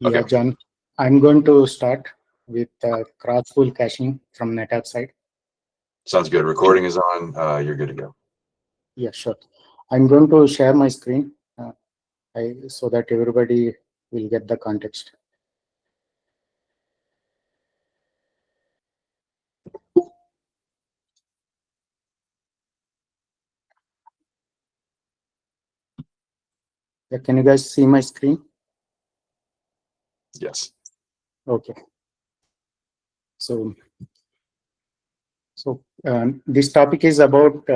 Yeah, Okay. John, I'm going to start with cross-pool caching from Netapp side. Sounds good. Recording is on. You're good to go. Yeah, sure. I'm going to share my screen so that everybody will get the context. Yeah, can you guys see my screen? Yes. Okay. So this topic is about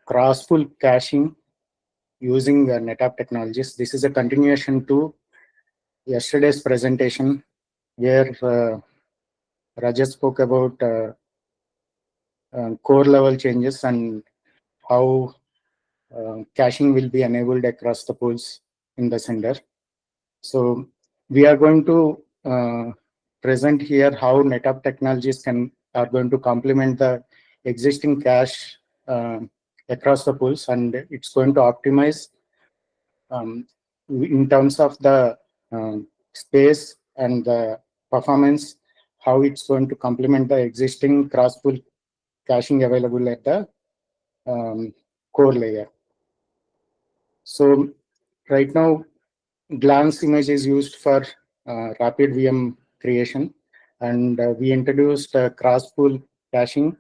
cross-pool caching using Netapp technologies. This is a continuation to yesterday's presentation where Raja spoke about core level changes and how caching will be enabled across the pools in the cinder. So we are going to present here how Netapp technologies are going to complement the existing cache across the pools, and it's going to optimize in terms of the space and the performance, how it's going to complement the existing cross-pool caching available at the core layer. So right now, glance image is used for rapid VM creation, and we introduced cross-pool caching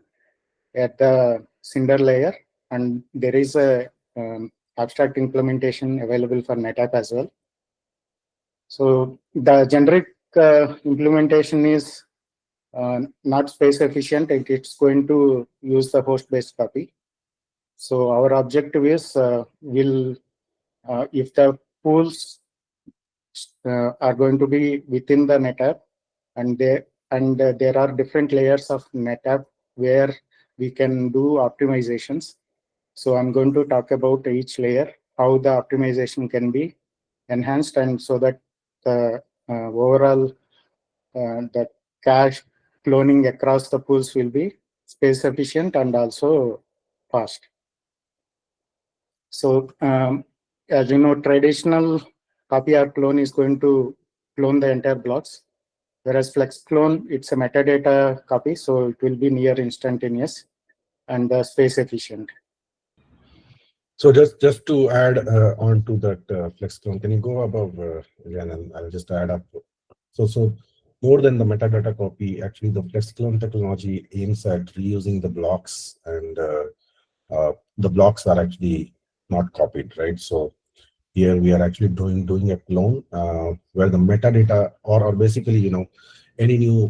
at the cinder layer, and there is a abstract implementation available for Netapp as well. So the generic implementation is not space efficient. It's going to use the host-based copy. So our objective is if the pools are going to be within the Netapp, and there are different layers of Netapp where we can do optimizations. So I'm going to talk about each layer, how the optimization can be enhanced, and so that the overall the cache cloning across the pools will be space efficient and also fast. So as you know, traditional copy or clone is going to clone the entire blocks, whereas flex clone, it's a metadata copy, so it will be near instantaneous and space efficient. So just to add on to that flex clone, can you go above again, and I'll just add up. So more than the metadata copy, actually the flex clone technology aims at reusing the blocks, and the blocks are actually not copied, right? So here we are actually doing a clone where the metadata or basically any new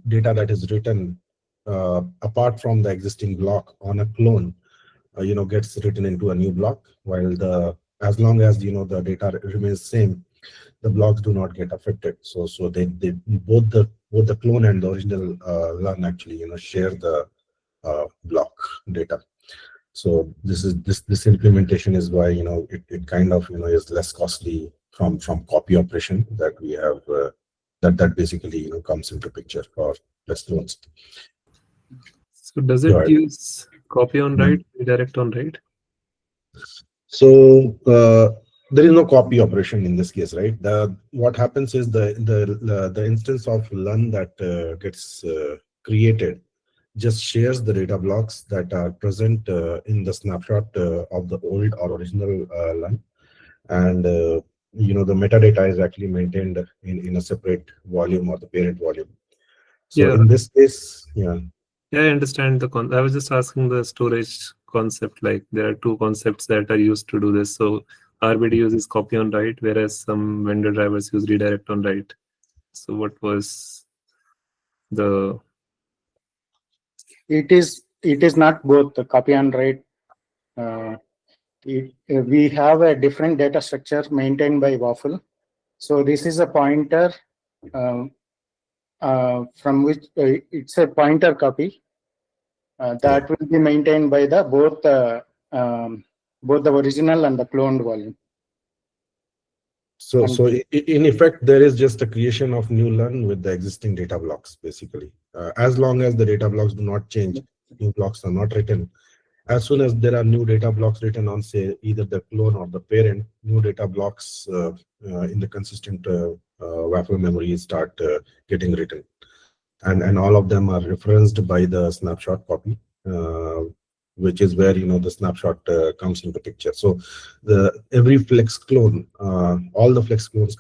data that is written apart from the existing block on a clone gets written into a new block, while as long as the data remains same, the blocks do not get affected. So they both the clone and the original learn actually share the block data. So this implementation is why it kind of is less costly from copy operation that we have that basically comes into picture for less clones. So does it use copy on write, redirect on write? So there is no copy operation in this case, right? What happens is the instance of learn that gets created just shares the data blocks that are present in the snapshot of the old or original learn, and the metadata is actually maintained in a separate volume or the parent volume. So in this case, yeah, I understand the I was just asking the storage concept. Like there are two concepts that are used to do this. So RBD uses copy on write, whereas some vendor drivers use redirect on write. So what was the? It is not both the copy and write. We have a different data structure maintained by Waffle. So this is a pointer from which it's a pointer copy that will be maintained by both the original and the cloned volume. So in effect, there is just a creation of new learn with the existing data blocks, basically. As long as the data blocks do not change, new blocks are not written. As soon as there are new data blocks written on, say, either the clone or the parent, new data blocks in the consistent waffle memories start getting written. And all of them are referenced by the snapshot copy, which is where the snapshot comes into picture. So every flex clone, all the flex clones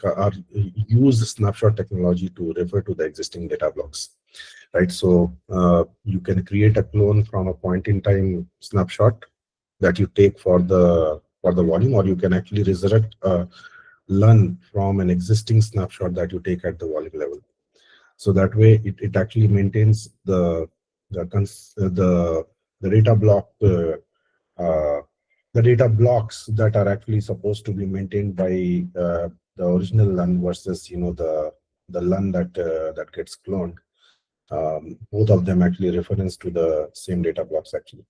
use snapshot technology to refer to the existing data blocks, right? So you can create a clone from a point in time snapshot that you take for the volume, or you can actually resurrect a LUN from an existing snapshot that you take at the volume level. So that way, it actually maintains the data block, the data blocks that are actually supposed to be maintained by the original LUN versus the LUN that gets cloned. Both of them actually reference to the same data blocks actually.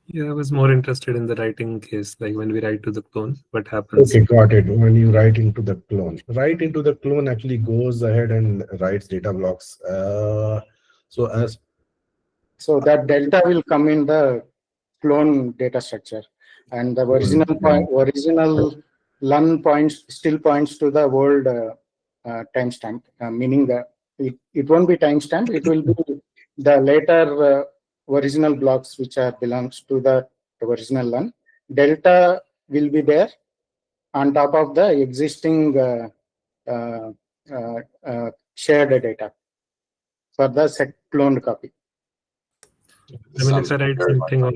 Yeah, I was more interested in the writing case, like when we write to the clone, what happens? Okay, got it. When you write into the clone actually goes ahead and writes data blocks. So that delta will come in the clone data structure, and the original LUN still points to the old timestamp, meaning that it won't be timestamp. It will be the later original blocks which belongs to the original LUN. Delta will be there on top of the existing shared data for the cloned copy. I mean, if I write something on...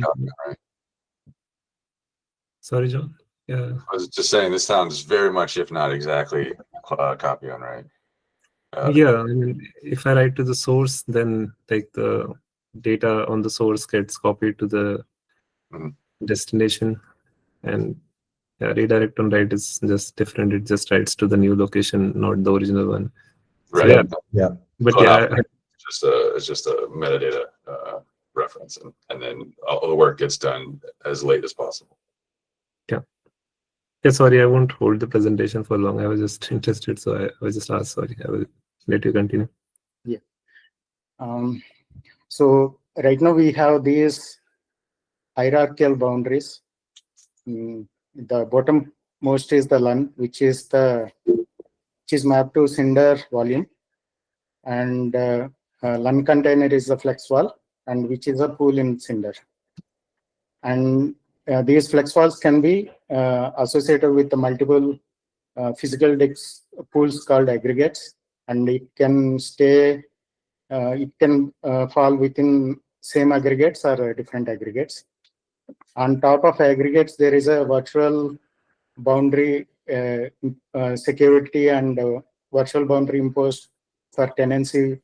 Right? Sorry, John. Yeah. I was just saying, this sounds very much, if not exactly, copy on write. Yeah, I mean, if I write to the source, then like the data on the source gets copied to the destination, and redirect on write is just different. It just writes to the new location, not the original one. Right. So, yeah. But it's just a metadata reference, and then all the work gets done as late as possible. Yeah, sorry, I won't hold the presentation for long. I was just interested, so I was just asked. Sorry, I will let you continue. Yeah. So right now we have these hierarchical boundaries. The bottom most is the LUN, which is mapped to cinder volume, and LUN container is the flex wall, and which is a pool in cinder. And these flex walls can be associated with the multiple physical disk pools called aggregates, and it can stay. It can fall within same aggregates or different aggregates. On top of aggregates, there is a virtual boundary security and virtual boundary imposed for tenancy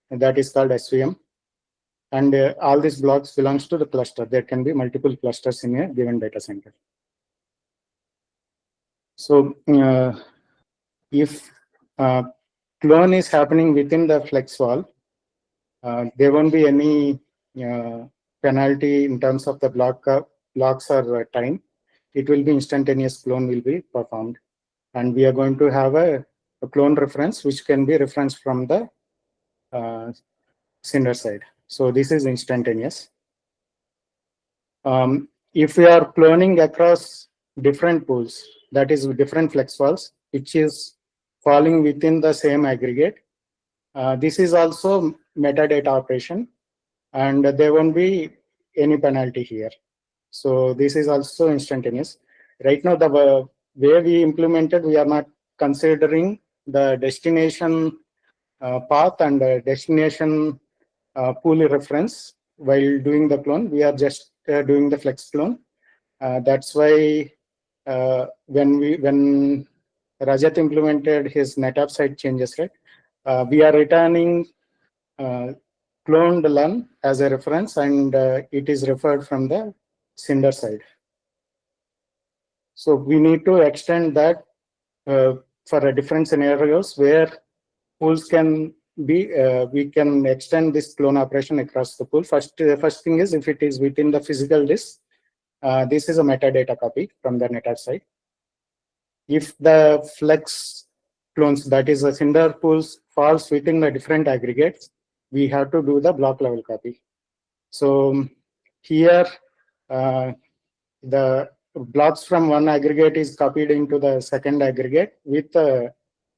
that is called SVM. And all these blocks belongs to the cluster. There can be multiple clusters in a given data center. So if clone is happening within the flex wall, there won't be any penalty in terms of the blocks or time. It will be instantaneous clone will be performed. And we are going to have a clone reference, which can be referenced from the cinder side. So this is instantaneous. If we are cloning across different pools, that is different flex walls, which is falling within the same aggregate, this is also metadata operation, and there won't be any penalty here. So this is also instantaneous. Right now, the way we implemented, we are not considering the destination path and destination pool reference while doing the clone. We are just doing the flex clone. That's why when Rajat implemented his Netapp side changes, right? We are returning cloned LUN as a reference, and it is referred from the cinder side. So we need to extend that for different scenarios where pools can be, we can extend this clone operation across the pool. First thing is, if it is within the physical disk, this is a metadata copy from the Netapp side. If the flex clones, that is the cinder pools, falls within the different aggregates, we have to do the block level copy. So here, the blocks from one aggregate is copied into the second aggregate with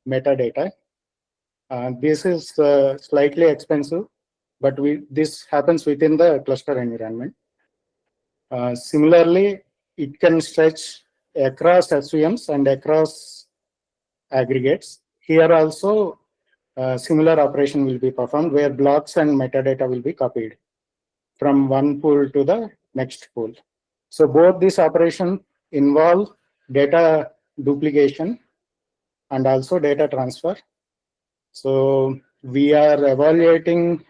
metadata. This is slightly expensive, but this happens within the cluster environment. Similarly, it can stretch across SVMs and across aggregates. Here also, similar operation will be performed where blocks and metadata will be copied from one pool to the next pool. So both these operations involve data duplication and also data transfer. So we are evaluating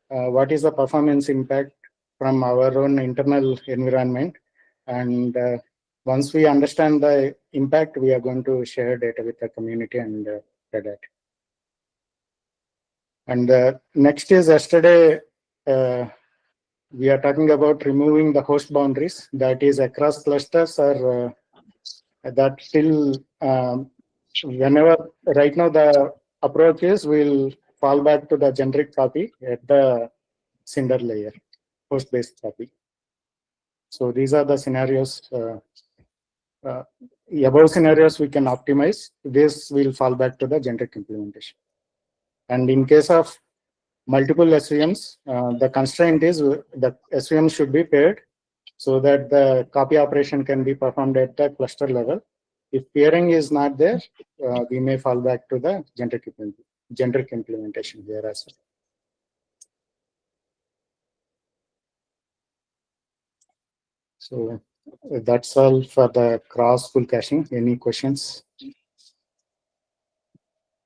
what is the performance impact from our own internal environment. And once we understand the impact, we are going to share data with the community and Red Hat. And next is yesterday, we are talking about removing the host boundaries, that is across clusters, or that still, whenever, right now the approach is we'll fall back to the generic copy at the Cinder layer, host-based copy. So these are the scenarios. Above scenarios we can optimize. This will fall back to the generic implementation. And in case of multiple SVMs, the constraint is the SVM should be paired so that the copy operation can be performed at the cluster level. If pairing is not there, we may fall back to the generic implementation here as well. So that's all for the cross-pool caching. Any questions?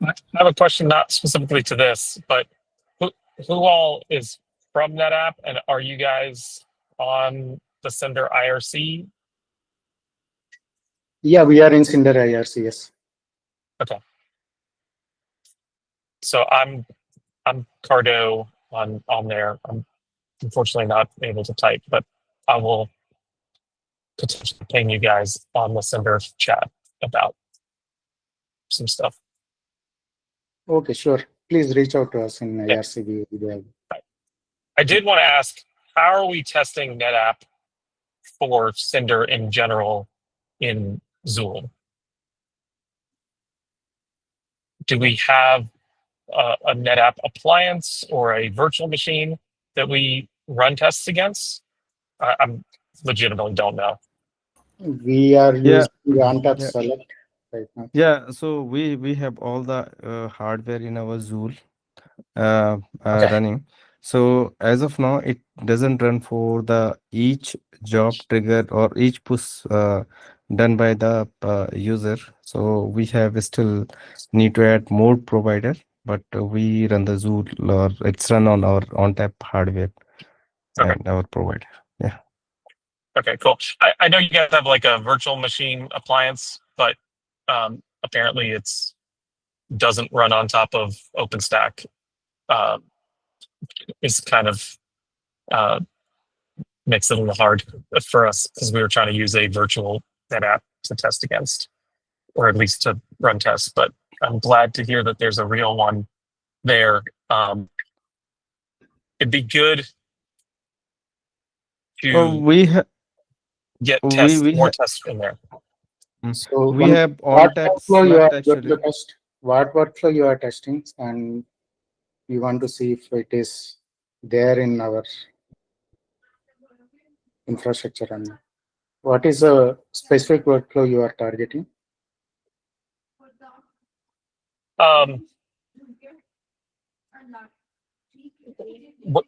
I have a question not specifically to this, but who all is from Netapp, and are you guys on the Cinder IRC? Yeah, we are in Cinder IRC, yes. Okay. So I'm Cardo on there. I'm unfortunately not able to type, but I will potentially ping you guys on the Cinder chat about some stuff. Okay, sure. Please reach out to us in IRC. I did want to ask, how are we testing Netapp for Cinder in general in Zool? Do we have a Netapp appliance or a virtual machine that we run tests against? I'm legitimately don't know. We are Yeah. using OnTap Yeah. Select right now. Yeah, so we have all the hardware in our Zool Okay. running. So as of now, it doesn't run for the each job trigger or each push done by the user. So we have still need to add more provider, but we run the Zool, or it's run on our OnTap hardware Okay. and our provider. Okay, cool. I know you guys have like a virtual machine appliance, but apparently it's doesn't run on top of OpenStack. It's kind of makes it a little hard for us because we were trying to use a virtual NetApp to test against, or at least to run tests. But I'm glad to hear that there's a real one there. It'd be good to We have get we tests, we more ha tests in there. So we have what OnTap workflow you Select are going actually. to test? What workflow you are testing, and you want to see if it is there in our infrastructure. And what is a specific workflow you are targeting?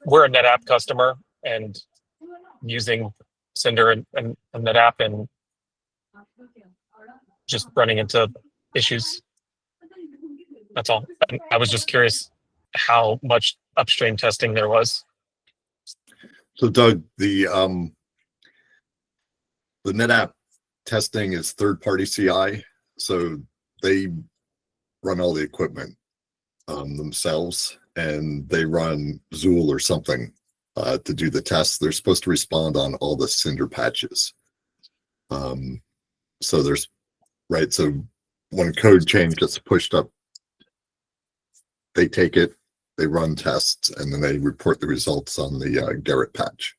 We're a NetApp customer and using Cinder and NetApp and just running into issues. That's all. And I was just curious how much upstream testing there was. So Doug, the NetApp testing is third-party CI, so they run all the equipment themselves, and they run Zool or something to do the tests. They're supposed to respond on all the Cinder patches. So there's so when code change gets pushed up, they take it, they run tests, and then they report the results on the Garrett patch.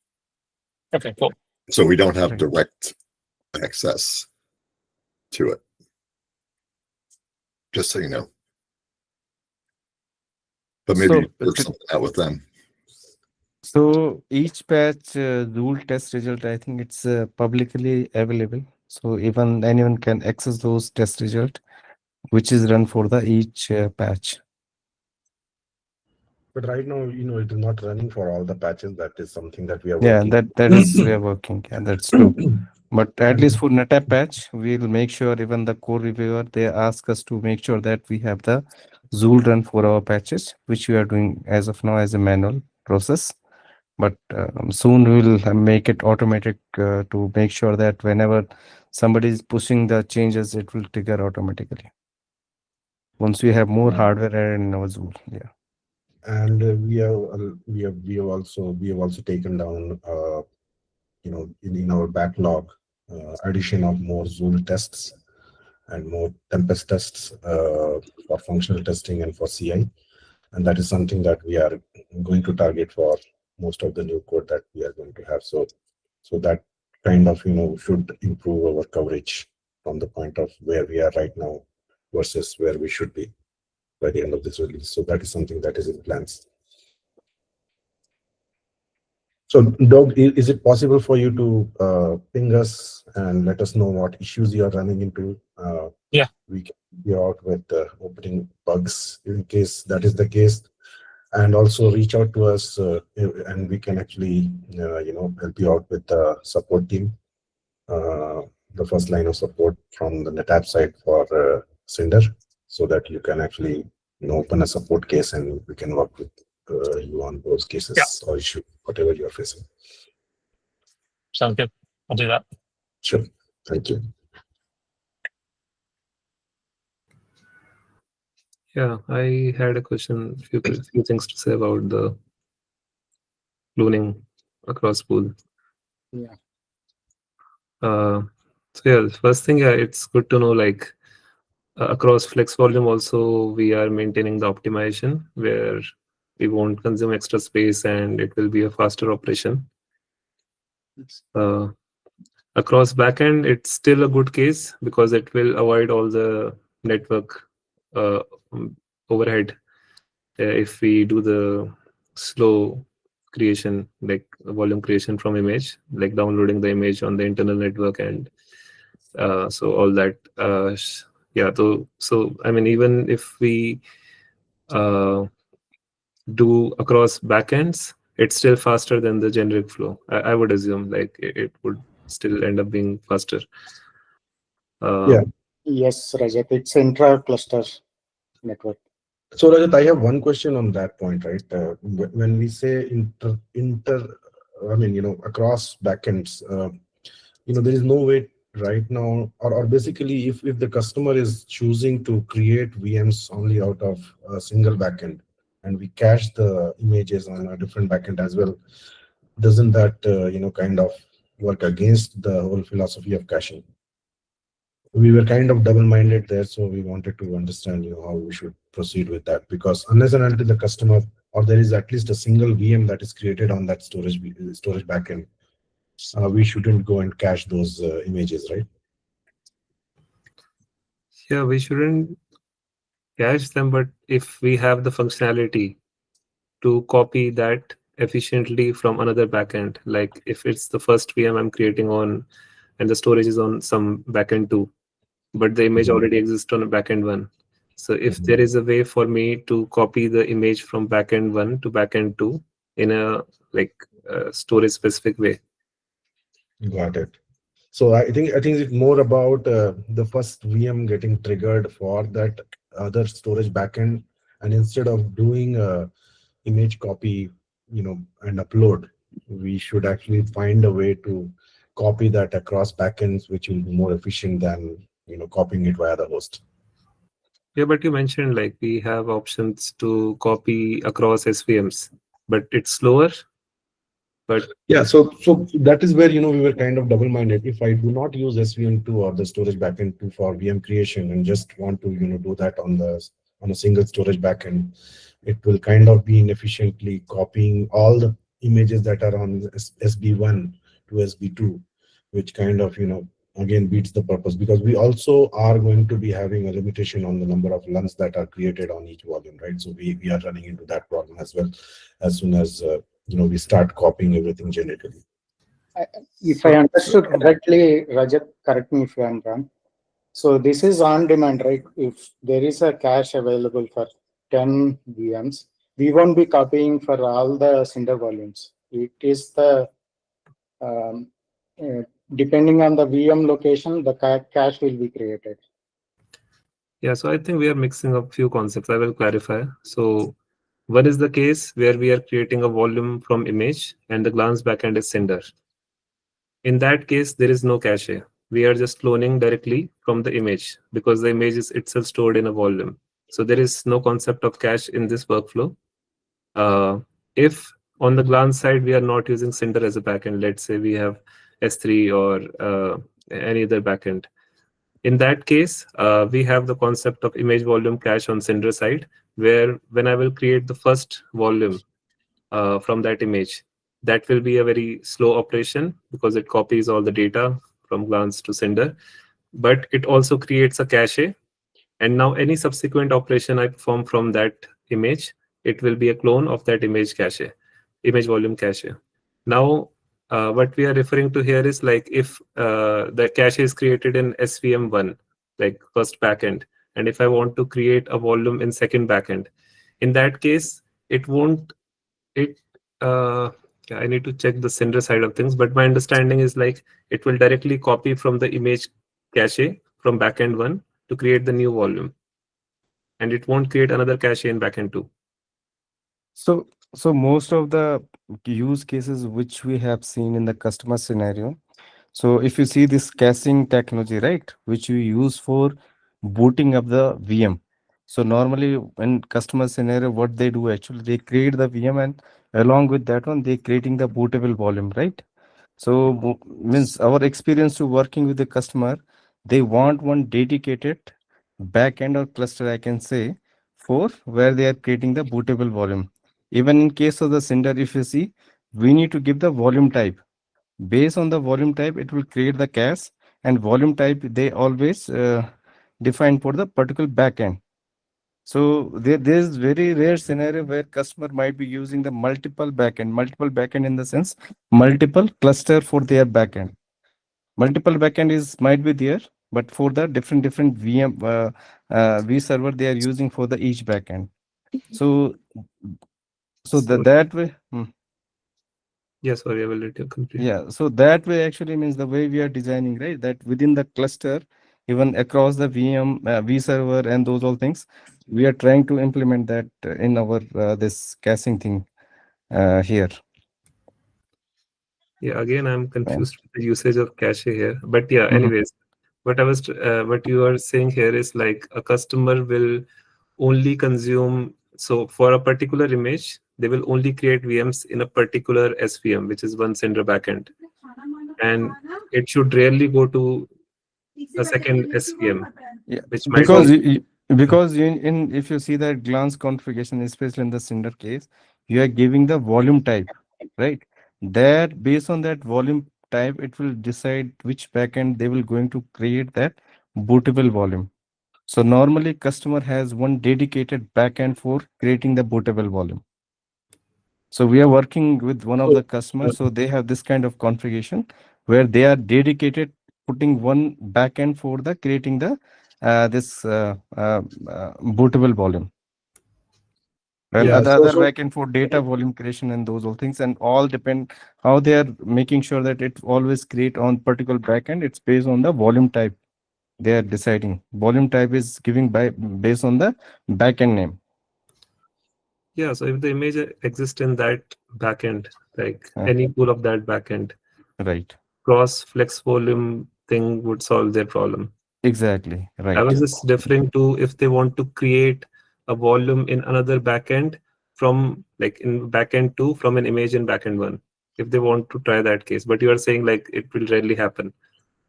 Okay, cool. So we don't have direct access to it. Just so you know. But maybe So, work something out with them. so each patch rule test result, I think it's publicly available. So even anyone can access those test result, which is run for the each patch. But right now, it is not running for all the patches. That is something that we are Yeah, working. that is we are working. Yeah, that's true. But at And- least for Netapp patch, we'll make sure even the core reviewer, they ask us to make sure that we have the Zool run for our patches, which we are doing as of now as a manual process. But soon we will make it automatic to make sure that whenever somebody is pushing the changes, it will trigger automatically. Once we have more hardware in our Zool, yeah. And we have also taken down in our backlog addition of more Zool tests and more Tempest tests for functional testing and for CI, and that is something that we are going to target for most of the new code that we are going to have. So that kind of should improve our coverage from the point of where we are right now versus where we should be by the end of this release. So that is something that is in plans. So, Doug, is it possible for you to ping us and let us know what issues you are running into? Yeah. We can help you out with opening bugs in case that is the case, and also reach out to us and we can actually help you out with the support team, the first line of support from the Netapp side for Cinder, so that you can actually open a support case and we can work with you on those cases or issue, whatever you are facing. Sounds good. I'll do that. Sure. Thank you. Yeah, I had a question, few things to say about the cloning across pool. Yeah. So yeah, the first thing, it's good to know, like across flex volume also we are maintaining the optimization where we won't consume extra space and it will be a faster operation. Across backend, it's still a good case because it will avoid all the network overhead if we do the slow creation, like volume creation from image, like downloading the image on the internal network, and so all that. Yeah, so I mean, even if we do across backends, it's still faster than the generic flow. I would assume, like it would still end up being faster. Yeah. Yes, Rajat, it's intra-cluster network. So Rajat, I have one question on that point, right? When we say across backends, there is no way right now, or basically if the customer is choosing to create VMs only out of a single backend and we cache the images on a different backend as well, doesn't that kind of work against the whole philosophy of caching? We were kind of double-minded there, so we wanted to understand how we should proceed with that, because unless and until the customer, or there is at least a single VM that is created on that storage backend, we shouldn't go and cache those images, right? Yeah, we shouldn't cache them, but if we have the functionality to copy that efficiently from another backend, like if it's the first VM I'm creating on and the storage is on some backend 2, but the image already exists on a backend 1. So if there is a way for me to copy the image from backend 1 to backend 2 in a storage specific way. Got it. So I think it's more about the first VM getting triggered for that other storage backend, and instead of doing a image copy, and upload, we should actually find a way to copy that across backends, which will be more efficient than copying it via the host. Yeah, but you mentioned like we have options to copy across SVMs, but it's slower. But yeah, so that is where we were kind of double-minded. If I do not use SVM2 or the storage backend 2 for VM creation and just want to do that on a single storage backend, it will kind of be inefficiently copying all the images that are on SB1 to SB2, which kind of again beats the purpose, because we also are going to be having a limitation on the number of LUNs that are created on each volume, right? So we are running into that problem as well as soon as we start copying everything genetically. If I understood correctly, Rajat, correct me if I'm wrong. So this is on demand, right? If there is a cache available for 10 VMs, we won't be copying for all the Cinder volumes. It is the um, depending on the VM location, the cache will be created. Yeah, so I think we are mixing up few concepts. I will clarify. So one is the case where we are creating a volume from image and the glance backend is Cinder. In that case, there is no cache. We are just cloning directly from the image because the image is itself stored in a volume. So there is no concept of cache in this workflow. If on the glance side, we are not using Cinder as a backend, let's say we have S3 or any other backend. In that case, we have the concept of image volume cache on Cinder side, where when I will create the first volume from that image, that will be a very slow operation because it copies all the data from glance to Cinder, but it also creates a cache. And now any subsequent operation I perform from that image, it will be a clone of that image cache, image volume cache. Now, what we are referring to here is like if the cache is created in SVM1, like first backend, and if I want to create a volume in second backend, in that case, it won't, I need to check the Cinder side of things, but my understanding is like it will directly copy from the image cache from backend 1 to create the new volume. And it won't create another cache in backend 2. So most of the use cases which we have seen in the customer scenario. So if you see this caching technology, right, which we use for booting up the VM. So normally in customer scenario, what they do actually, they create the VM and along with that one, they creating the bootable volume, right? So means our experience to working with the customer, they want one dedicated backend or cluster, I can say, for where they are creating the bootable volume. Even in case of the Cinder, if you see, we need to give the volume type. Based on the volume type, it will create the cache, and volume type they always define for the particular backend. So there's very rare scenario where customer might be using the multiple backend in the sense multiple cluster for their backend. Multiple backend is might be there, but for the different VM vServer they are using for the each backend. So that way. Yeah, sorry, I will let you complete. Yeah, so that way actually means the way we are designing, right? That within the cluster, even across the VM, vServer, and those all things, we are trying to implement that in our this caching thing here. Yeah, again, I'm confused with the usage of cache here. But yeah, anyways, what you are saying here is like a customer will only consume. So for a particular image, they will only create VMs in a particular SVM, which is one Cinder backend, and it should rarely go to a second SVM. Yeah, which might because in if you see that glance configuration, especially in the Cinder case, you are giving the volume type, right? That based on that volume type, it will decide which backend they will going to create that bootable volume. So normally customer has one dedicated backend for creating the bootable volume. So we are working with one of the customers, so they have this kind of configuration where they are dedicated putting one backend for the creating the this bootable volume. And other backend for data volume creation and those all things, and all depend how they are making sure that it always create on particular backend. It's based on the volume type. They are deciding volume type is giving by based on the backend name. Yeah, so if the image exists in that backend, like any pool of that backend, right, cross flex volume thing would solve their problem. Exactly, right. I was just referring to if they want to create a volume in another backend from like in backend 2 from an image in backend 1, if they want to try that case. But you are saying like it will rarely happen.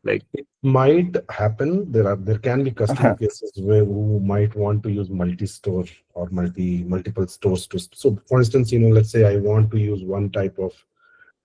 Like it might happen. There can be custom cases where who might want to use multi-store or multiple stores to. So for instance, let's say I want to use one type of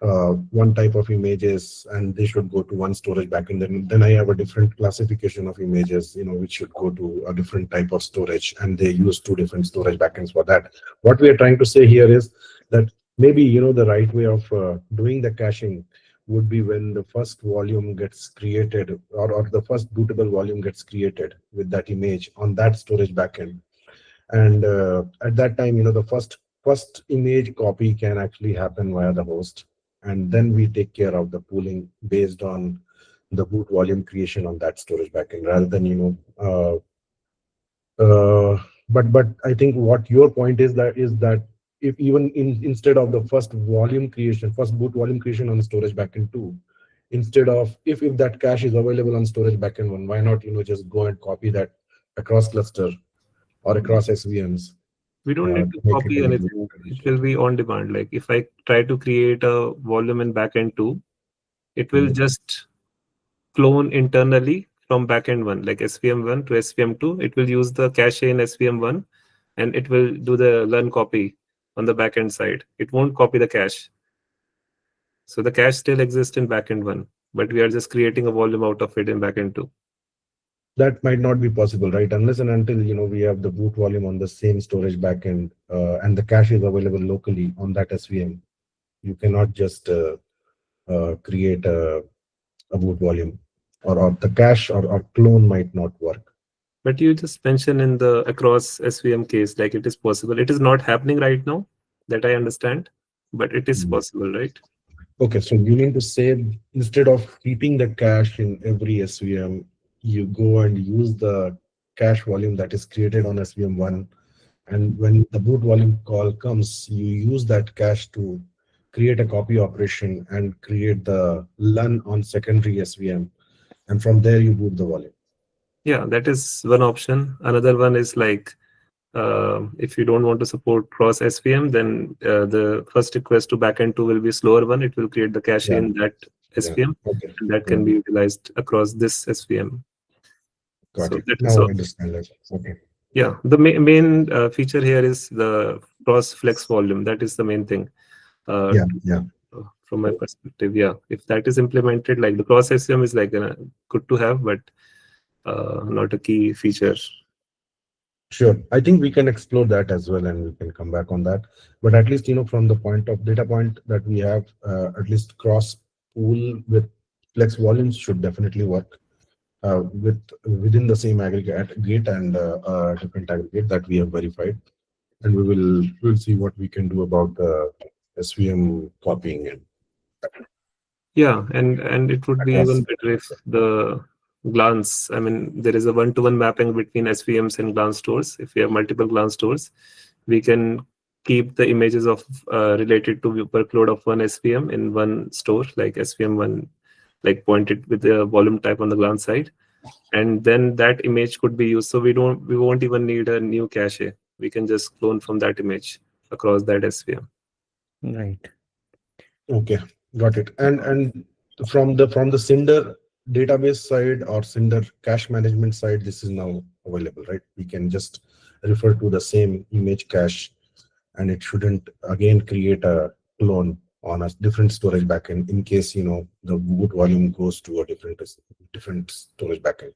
one type of images and they should go to one storage backend. Then I have a different classification of images, which should go to a different type of storage, and they use two different storage backends for that. What we are trying to say here is that maybe, the right way of doing the caching would be when the first volume gets created or the first bootable volume gets created with that image on that storage backend. And at that time, the first image copy can actually happen via the host. And then we take care of the pooling based on the boot volume creation on that storage backend rather than, but I think what your point is that if even instead of the first boot volume creation on the storage backend 2, instead of if that cache is available on storage backend 1, why not, just go and copy that across cluster or across SVMs? We don't need to copy anything. It will be on demand. Like if I try to create a volume in backend 2, it will just clone internally from backend 1, like SVM 1 to SVM 2. It will use the cache in SVM 1 and it will do the learn copy on the backend side. It won't copy the cache. So the cache still exists in backend 1, but we are just creating a volume out of it in backend 2. That might not be possible, right? Unless and until, we have the boot volume on the same storage backend and the cache is available locally on that SVM. You cannot just create a boot volume or the cache or clone might not work. But you just mentioned in the across SVM case, like it is possible. It is not happening right now, that I understand, but it is possible, right? Okay, so you mean to say instead of keeping the cache in every SVM, you go and use the cache volume that is created on SVM 1, and when the boot volume call comes, you use that cache to create a copy operation and create the LUN on secondary SVM, and from there you boot the volume. Yeah, that is one option. Another one is like if you don't want to support cross SVM, then the first request to backend 2 will be slower one. It will create the cache in that SVM, Okay. and that can be utilized across this SVM. Got So it. that Now is I understand that. Okay. Yeah, the main feature here is the cross flex volume. That is the main thing. From my perspective, if that is implemented, like the cross SVM is like good to have, but not a key feature. Sure, I think we can explore that as well, and we can come back on that. But at least, from the data point that we have, at least cross pool with flex volumes should definitely work within the same aggregate and different aggregate that we have verified, and we'll see what we can do about the SVM copying it. Yeah, and it would be even better if the glance, I mean, there is a one-to-one mapping between SVMs and glance stores. If we have multiple glance stores, we can keep the images of related to workload of one SVM in one store, like SVM1, like pointed with the volume type on the glance side, and then that image could be used. So we won't even need a new cache. We can just clone from that image across that SVM. Right. Okay, got it. And from the Cinder database side or Cinder cache management side, this is now available, right? We can just refer to the same image cache, and it shouldn't again create a clone on a different storage backend in case the boot volume goes to a different storage backend.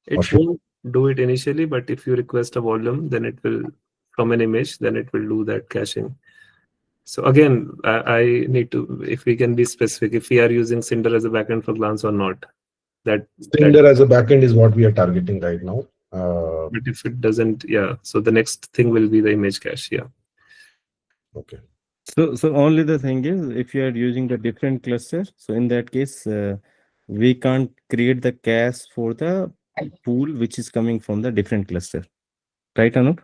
It won't do it initially, but if you request a volume, then it will, from an image, then it will do that caching. So again, I need to, if we can be specific, if we are using Cinder as a backend for glance or not. Cinder as a backend is what we are targeting right now. But if it doesn't, so the next thing will be the image cache. Okay. So only the thing is, if you are using the different cluster, so in that case, we can't create the cache for the pool which is coming from the different cluster, right, Anup?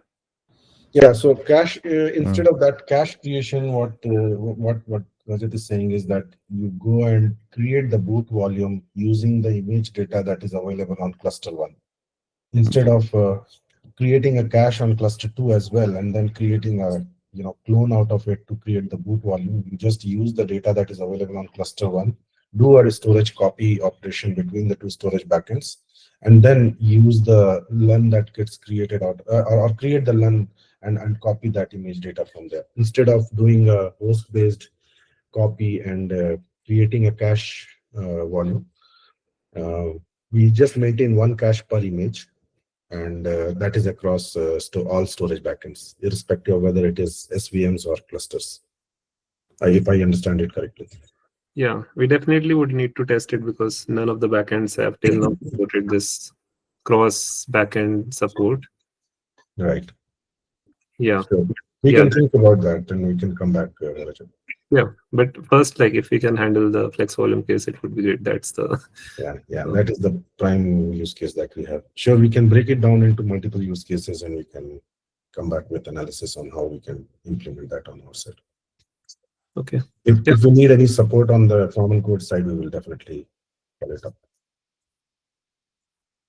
Yeah. So cache instead of that cache creation, what Rajat is saying is that you go and create the boot volume using the image data that is available on cluster 1, instead of creating a cache on cluster 2 as well, and then creating a clone out of it to create the boot volume. You just use the data that is available on cluster 1, do a storage copy operation between the two storage backends, and then use the LUN that gets created out or create the LUN and copy that image data from there. Instead of doing a host-based copy and creating a cache volume. We just maintain one cache per image, and that is across all storage backends, irrespective of whether it is SVMs or clusters. If I understand it correctly. Yeah, we definitely would need to test it because none of the backends have till now supported this cross backend support. Right. Yeah. So we Yeah. can think about that and we can come back. Rajat. Yeah, but first, like if we can handle the flex volume case, it would be great. That's the Yeah, that is the prime use case that we have. Sure, we can break it down into multiple use cases and we can come back with analysis on how we can implement that on our side. okay. If we need any support on the common code side, we will definitely follow it up.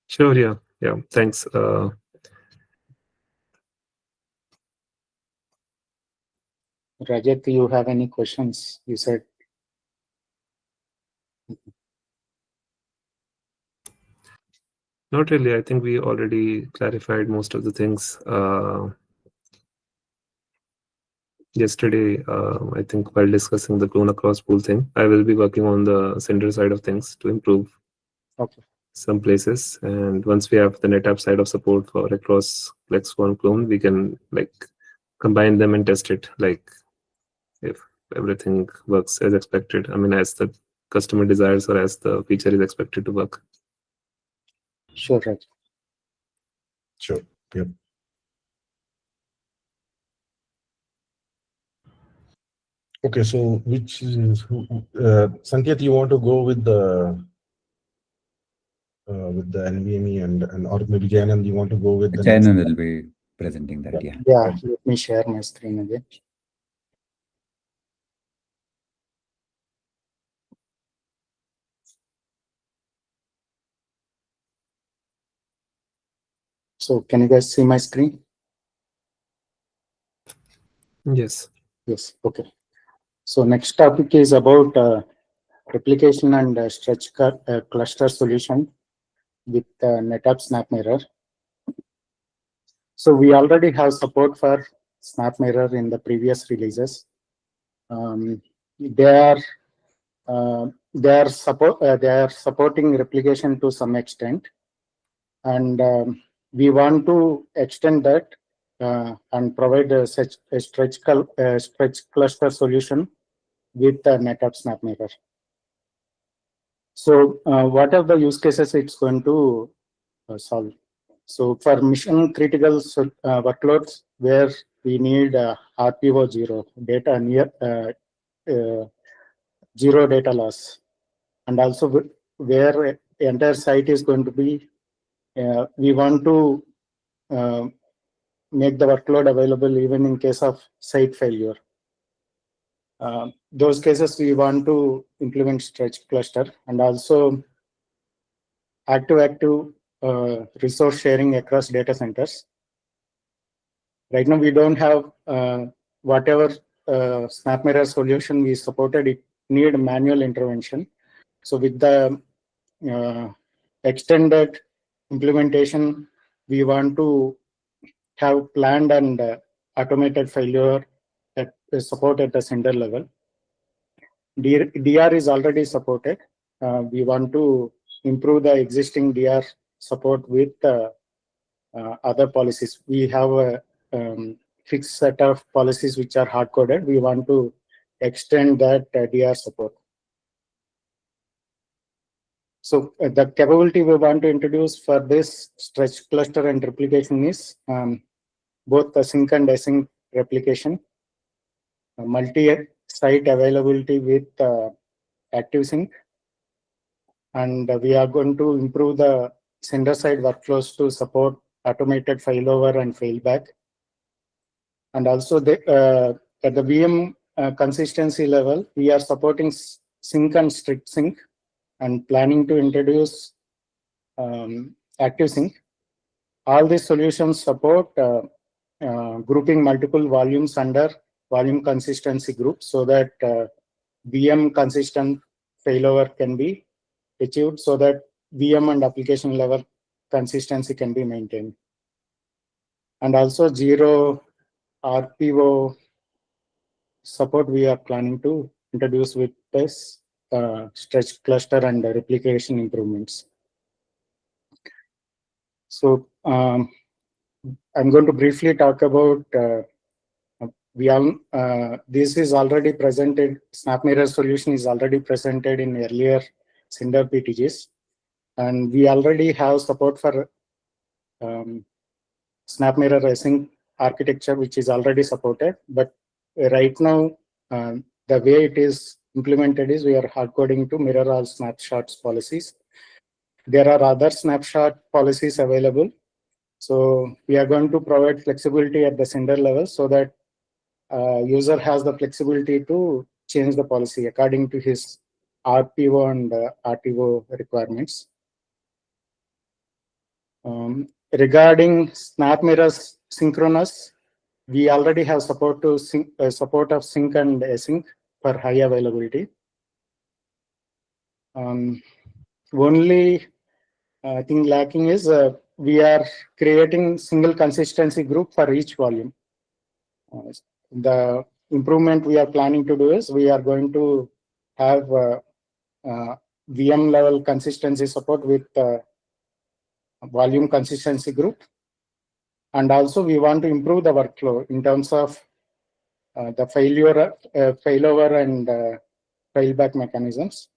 Sure. Yeah. Thanks. Rajat, you have any questions? You said. Not really. I think we already clarified most of the things yesterday. I think while discussing the clone across pool thing, I will be working on the Cinder side of things to improve some places. And once we have the Netapp side of support for across Flex One clone, we can like combine them and test it. Like if everything works as expected. I mean, as the customer desires or as the feature is expected to work. Sure, Raj. Sure. Yep. Okay, so which is Sanket, you want to go with the NVMe and or maybe Janam, you want to go with the Janam will be presenting that, yeah. Yeah, let me share my screen again. So can you guys see my screen? Yes. Yes, okay. So next topic is about replication and stretch cluster solution with Netapp SnapMirror. So we already have support for SnapMirror in the previous releases. They are supporting replication to some extent, and we want to extend that and provide such a stretch cluster solution with the Netapp SnapMirror. So what are the use cases it's going to solve? So for mission critical workloads where we need RPO 0 data near zero data loss, and also where the entire site is going to be, we want to make the workload available even in case of site failure. Those cases we want to implement stretch cluster, and also active resource sharing across data centers. Right now we don't have whatever SnapMirror solution we supported, it need manual intervention. So with the extended implementation, we want to have planned and automated failure that is supported at the Cinder level. DR is already supported. We want to improve the existing DR support with other policies. We have a fixed set of policies which are hard-coded. We want to extend that DR support. So the capability we want to introduce for this stretch cluster and replication is both the sync and async replication, multi-site availability with ActiveSync, and we are going to improve the Cinder side workflows to support automated failover and failback. And also at the VM consistency level, we are supporting sync and strict sync and planning to introduce ActiveSync. All these solutions support grouping multiple volumes under volume consistency groups so that VM consistent failover can be achieved, so that VM and application level consistency can be maintained. And also zero RPO support we are planning to introduced with this stretch cluster and replication improvements. So I'm going to briefly talk about this is already presented. SnapMirror solution is already presented in earlier Cinder PTGs, and we already have support for SnapMirror async architecture, which is already supported. But right now, the way it is implemented is we are hard coding to mirror all snapshots policies. There are other snapshot policies available. So we are going to provide flexibility at the Cinder level so that user has the flexibility to change the policy according to his RPO and RTO requirements. Regarding SnapMirror synchronous, we already have support to support of sync and async for high availability. Only thing lacking is we are creating single consistency group for each volume. The improvement we are planning to do is we are going to have VM level consistency support with volume consistency group. And also we want to improve the workflow in terms of the failover and failback mechanisms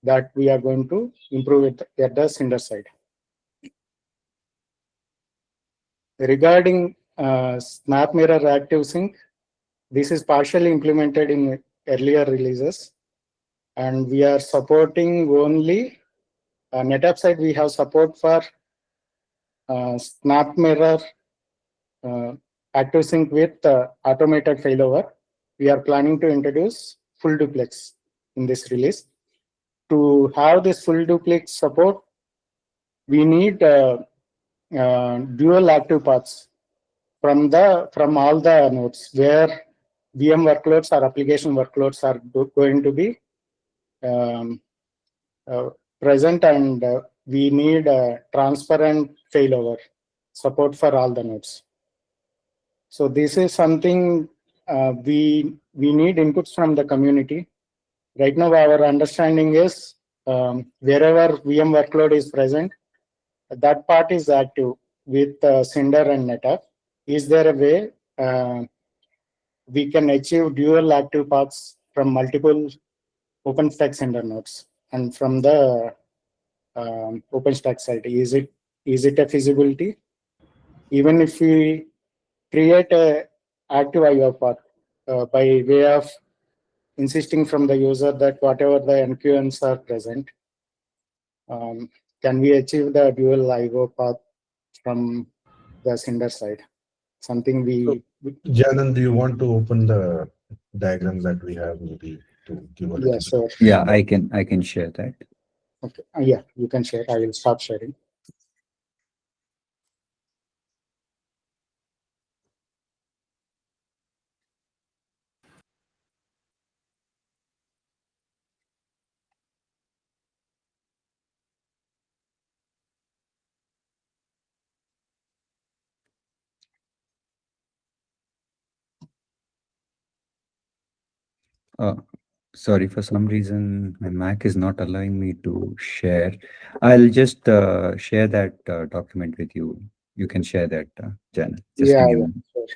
that we are going to improve it at the Cinder side. Regarding SnapMirror Active Sync, this is partially implemented in earlier releases, and we are supporting only Netapp side. We have support for SnapMirror Active Sync with automated failover. We are planning to introduce full duplex in this release. To have this full duplex support, we need dual active paths from all the nodes where VM workloads or application workloads are going to be present, and we need transparent failover support for all the nodes. So this is something we need inputs from the community. Right now, our understanding is wherever VM workload is present, that part is active with Cinder and Netapp. Is there a way we can achieve dual active paths from multiple openstack-cinder nodes and from the OpenStack side? Is it a feasibility? Even if we create a active IO path by way of insisting from the user that whatever the NQNs are present, can we achieve the dual IO path from the Cinder side? Something we. Janan, do you want to open the diagram that we have maybe to give a little Yes, sir. Yeah, I can share that. Okay. Yeah, you can share. I will stop sharing. Sorry, for some reason my Mac is not allowing me to share. I'll just share that document with you. You can share that, Janet. Just Yeah, give me a yeah, moment. sure.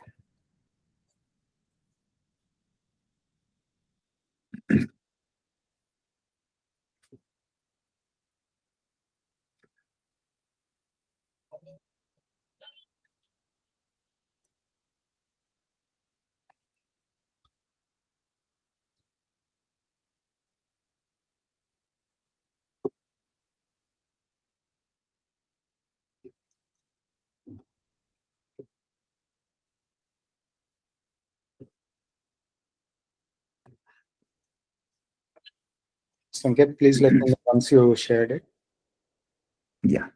Sanket, please let me know once you shared it. Yeah.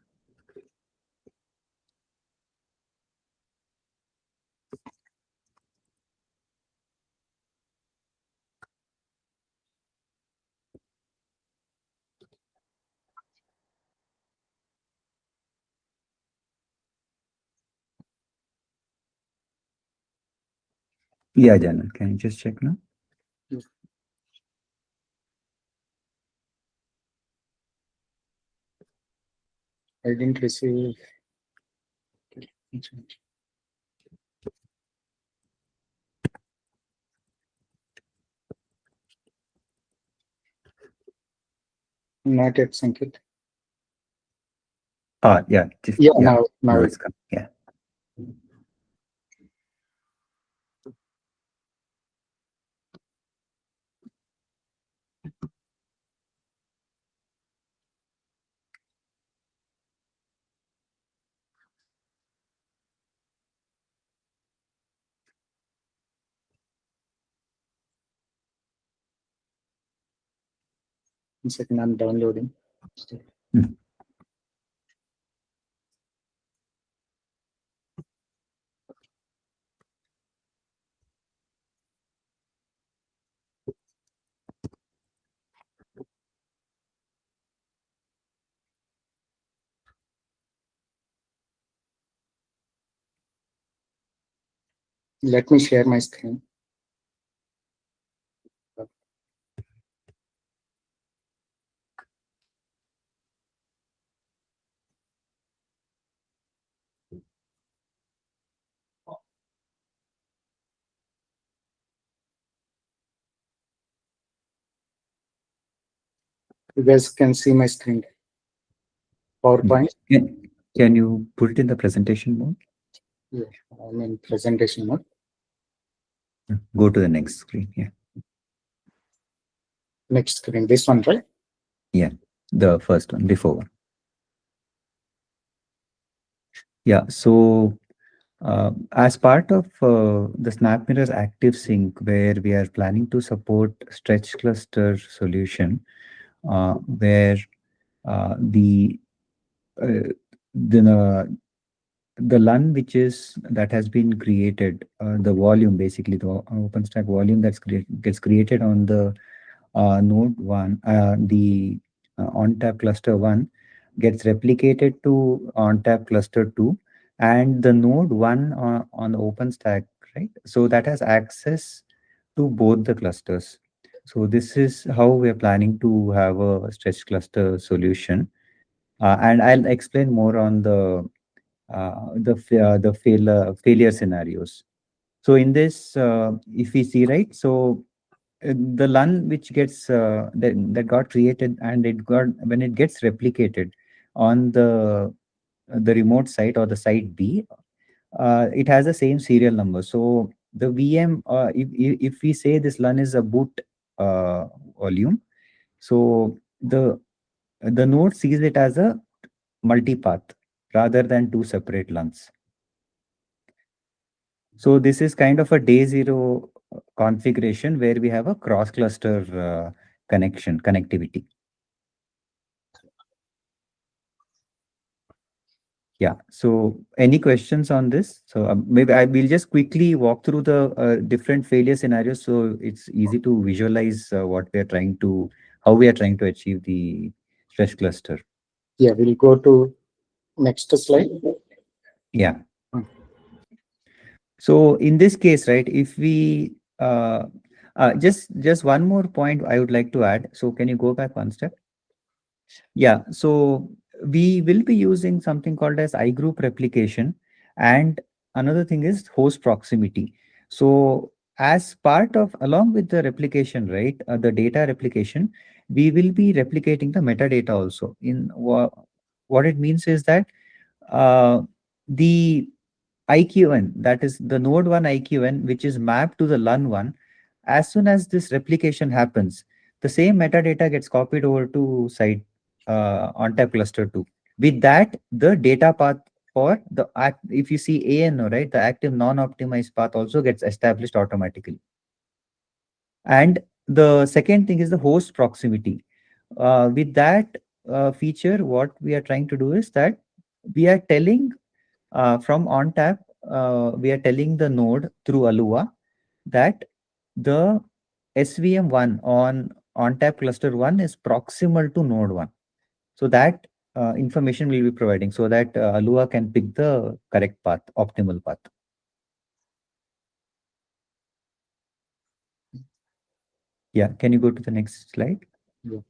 Yeah, Janet, can you just check now? I didn't receive. Not yet, Sankit. Yeah. Yeah, now Now it's coming. Yeah. one second, I'm downloading. Let me share my screen. You guys can see my screen. PowerPoint. Can you put it in the presentation mode? Yeah, I'm in presentation mode. Go to the next screen. Yeah. Next screen, this one, right? Yeah, the first one, before one. Yeah, so as part of the SnapMirror Active Sync, where we are planning to support stretch cluster solution, where the LUN that has been created, the volume, basically the OpenStack volume gets created on the node 1, the ONTAP cluster 1 gets replicated to ONTAP cluster 2, and the node 1 on the OpenStack, right? So that has access to both the clusters. So this is how we are planning to have a stretch cluster solution. And I'll explain more on the failure scenarios. So in this, if we see, right, so the LUN which gets that got created, and when it gets replicated on the remote site or the site B, it has the same serial number. So the VM, if we say this LUN is a boot volume, so the node sees it as a multipath rather than two separate LUNs. So this is kind of a day zero configuration where we have a cross cluster connectivity. Yeah. So any questions on this? So maybe I will just quickly walk through the different failure scenarios, so it's easy to visualize how we are trying to achieve the stress cluster. Yeah, we'll go to next slide. Yeah. So in this case, right, if we just one more point I would like to add. So can you go back one step? Yeah. So we will be using something called as iGroup replication, and another thing is host proximity. So as part of, along with the replication, right, the data replication, we will be replicating the metadata also. In what it means is that the IQN, that is the node 1 IQN, which is mapped to the LUN 1, as soon as this replication happens, the same metadata gets copied over to site ONTAP cluster 2. With that, the data path for the if you see ANO, right, the active non-optimized path also gets established automatically. And the second thing is the host proximity. With that feature, what we are trying to do is that we are telling from ONTAP, we are telling the node through Alua that the SVM1 on ONTAP cluster 1 is proximal to node 1. So that information will be providing so that Alua can pick the correct path, optimal path. Yeah, can you go to the next slide? Yeah.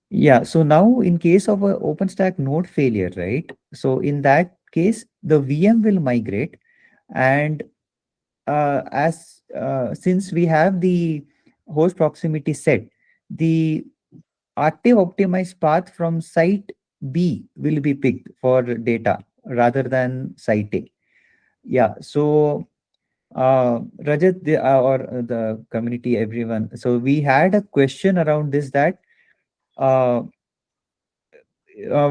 Yeah, so now in case of a OpenStack node failure, right? So in that case, the VM will migrate, and since we have the host proximity set, the active optimized path from site B will be picked for data rather than site A. Yeah, so Rajat, or the community, everyone. So we had a question around this, that uh,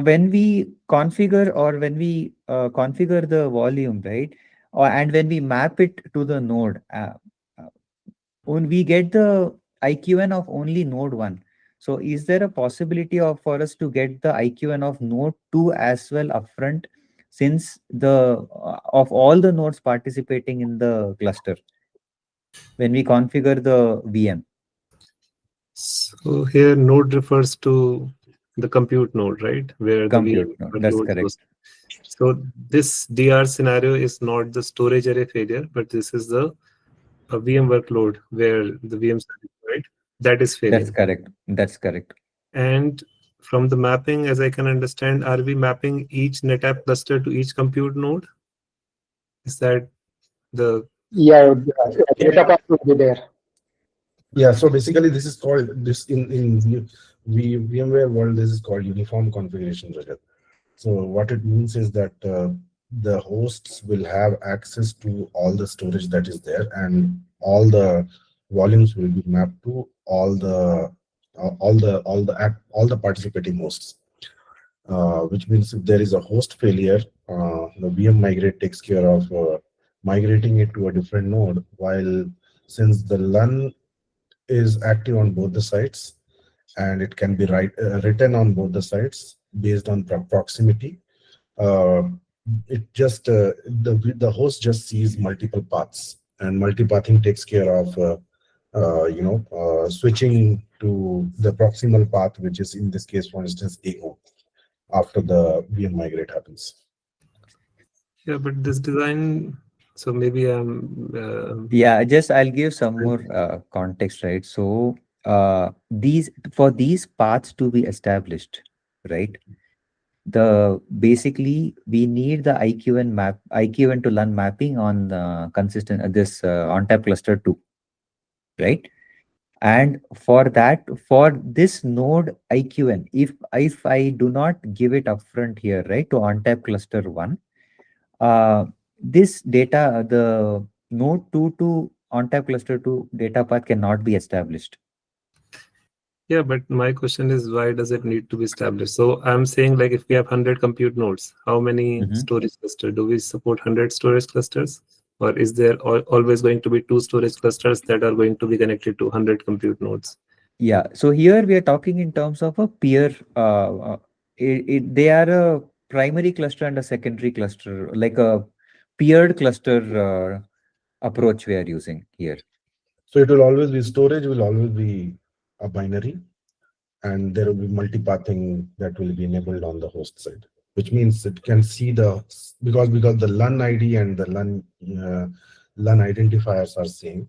when we configure, or when we configure the volume, right? And when we map it to the node, uh, when we get the IQN of only node 1. So is there a possibility of for us to get the IQN of node 2 as well upfront, since the of all the nodes participating in the cluster when we configure the VM? So here node refers to the compute node, right? Where the VM Compute node, that's workload correct. goes. So this DR scenario is not the storage array failure, but this is the VM workload where the VM service, right? That is failing. That's correct. That's correct. And from the mapping, as I can understand, are we mapping each NetApp cluster to each compute node? Is that the Yeah, data path will be there. Yeah, so basically this is called, this in VMware world, this is called uniform configuration, Rajat. So what it means is that the hosts will have access to all the storage that is there, and all the volumes will be mapped to all the participating hosts. Which means if there is a host failure, the VM migrate takes care of migrating it to a different node, while since the LUN is active on both the sites, and it can be written on both the sites based on proximity. It just the host just sees multiple paths, and multipathing takes care of switching to the proximal path, which is in this case, for instance, AO, after the VM migrate happens. Yeah, but this design, so maybe Yeah, I'll give some more context, right? So for these paths to be established, right? Basically we need the IQN to LUN mapping on consistent this ONTAP cluster 2, right? And for this node IQN, if I do not give it upfront here, right, to ONTAP cluster 1, this data, the node 2 to ONTAP cluster 2 data path cannot be established. yeah, but my question is, why does it need to be established? So I'm saying, like, if we have 100 compute nodes, how many storage clusters? Do we support 100 storage clusters? Or is there always going to be 2 storage clusters that are going to be connected to 100 compute nodes? Yeah, so here we are talking in terms of a peer. They are a primary cluster and a secondary cluster, like a peered cluster approach we are using here. So it will always be, storage will always be a binary, and there will be multipathing that will be enabled on the host side, which means it can see because the LUN ID and the LUN identifiers are same,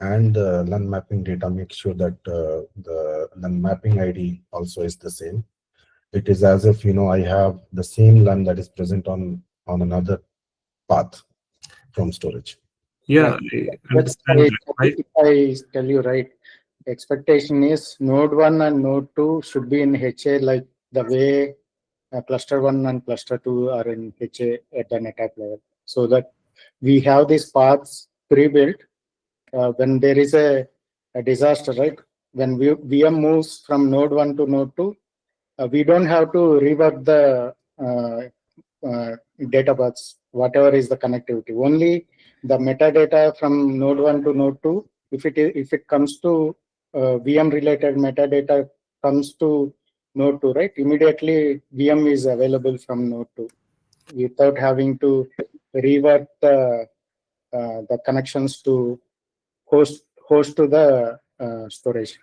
and the LUN mapping data makes sure that the LUN mapping ID also is the same. It is as if, I have the same LUN that is present on another path from storage. Yeah, Right. I understand. If I tell you right, expectation is node 1 and node 2 should be in HA like the way cluster 1 and cluster 2 are in HA at the NetApp level, so that we have these paths pre-built. When there is a disaster, right? When VM moves from node 1 to node 2, we don't have to rework the data paths, whatever is the connectivity. Only the metadata from node 1 to node 2, if it comes to VM related metadata comes to node 2, right? Immediately VM is available from node 2 without having to rework the connections to host to the storage.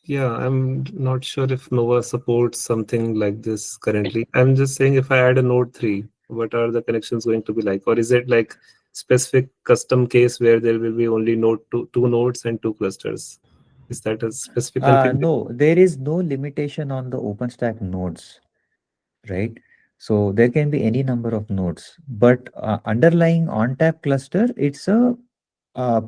Yeah, I'm not sure if Nova supports something like this currently. I'm just saying, if I add a node 3, what are the connections going to be like? Or is it like specific custom case where there will be only two nodes and 2 clusters? Is that a specific configuration? No, there is no limitation on the OpenStack nodes, right? So there can be any number of nodes, but underlying ONTAP cluster, it's a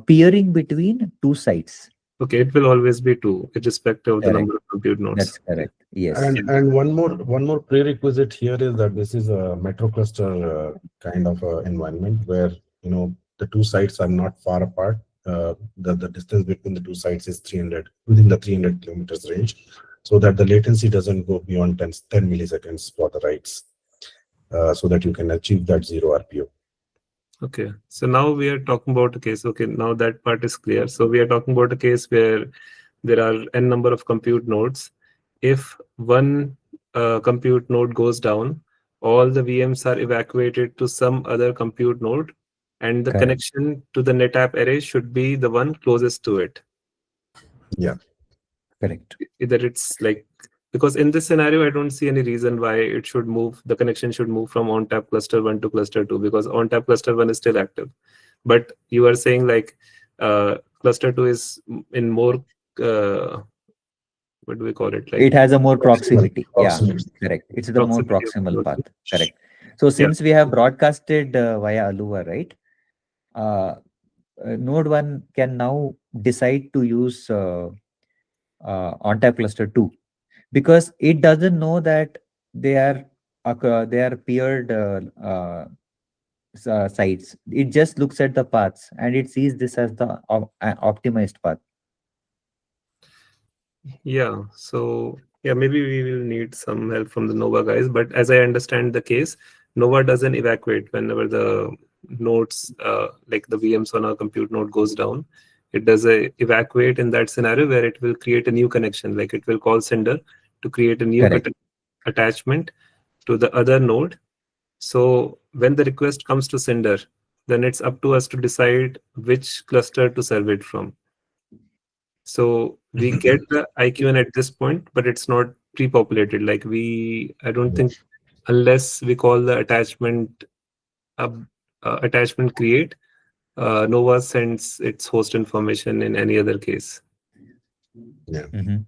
peering between two sites. Okay, it will always be 2, irrespective of the Correct. number of compute nodes. That's correct. Yes. And one more prerequisite here is that this is a metro cluster kind of environment where the two sites are not far apart. The distance between the two sites is 300 within the 300 kilometers range, so that the latency doesn't go beyond 10 milliseconds for the writes, so that you can achieve that 0 RPO. Okay, so now we are talking about a case. Okay, now that part is clear. So we are talking about a case where there are n number of compute nodes. If one compute node goes down, all the VMs are evacuated to some other compute node, and the Correct. connection to the NetApp array should be the one closest to it. Yeah. Correct. Either it's like, because in this scenario, I don't see any reason why it should move. The connection should move from ONTAP cluster 1 to cluster 2, because ONTAP cluster 1 is still active. But you are saying like cluster 2 is in more, what do we call it? Like It has a more proximity. Proximity. Yeah, correct. It's the more Proximity of proximal closure. path. Correct. So since we have broadcasted via Aluva, right? Node 1 can now decide to use ONTAP cluster 2, because it doesn't know that they are paired sites. It just looks at the paths and it sees this as the optimized path. Yeah, so yeah, maybe we will need some help from the Nova guys. But as I understand the case, Nova doesn't evacuate whenever the nodes, like the VMs on a compute node goes down. It does evacuate in that scenario where it will create a new connection, like it will call cinder to create a new Correct. attachment to the other node. So when the request comes to cinder, then it's up to us to decide which cluster to serve it from. So we get the IQN at this point, but it's not pre-populated. Like I don't think, unless we call the attachment attachment create, Nova sends its host information in any other case. Yeah. Mhm.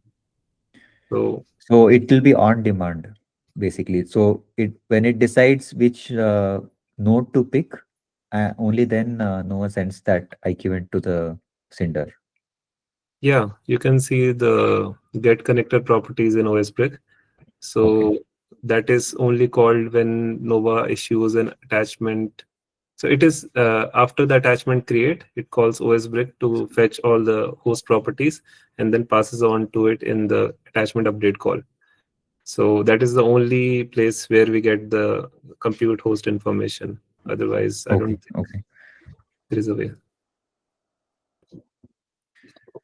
So it will be on demand, basically. So when it decides which node to pick, only then Nova sends that IQN to the cinder. yeah, you can see the get connector properties in OSBrick. So that is only called when Nova issues an attachment. So it is after the attachment create, it calls OSBrick to fetch all the host properties and then passes on to it in the attachment update call. So that is the only place where we get the compute host information. Otherwise, I don't think there is a way.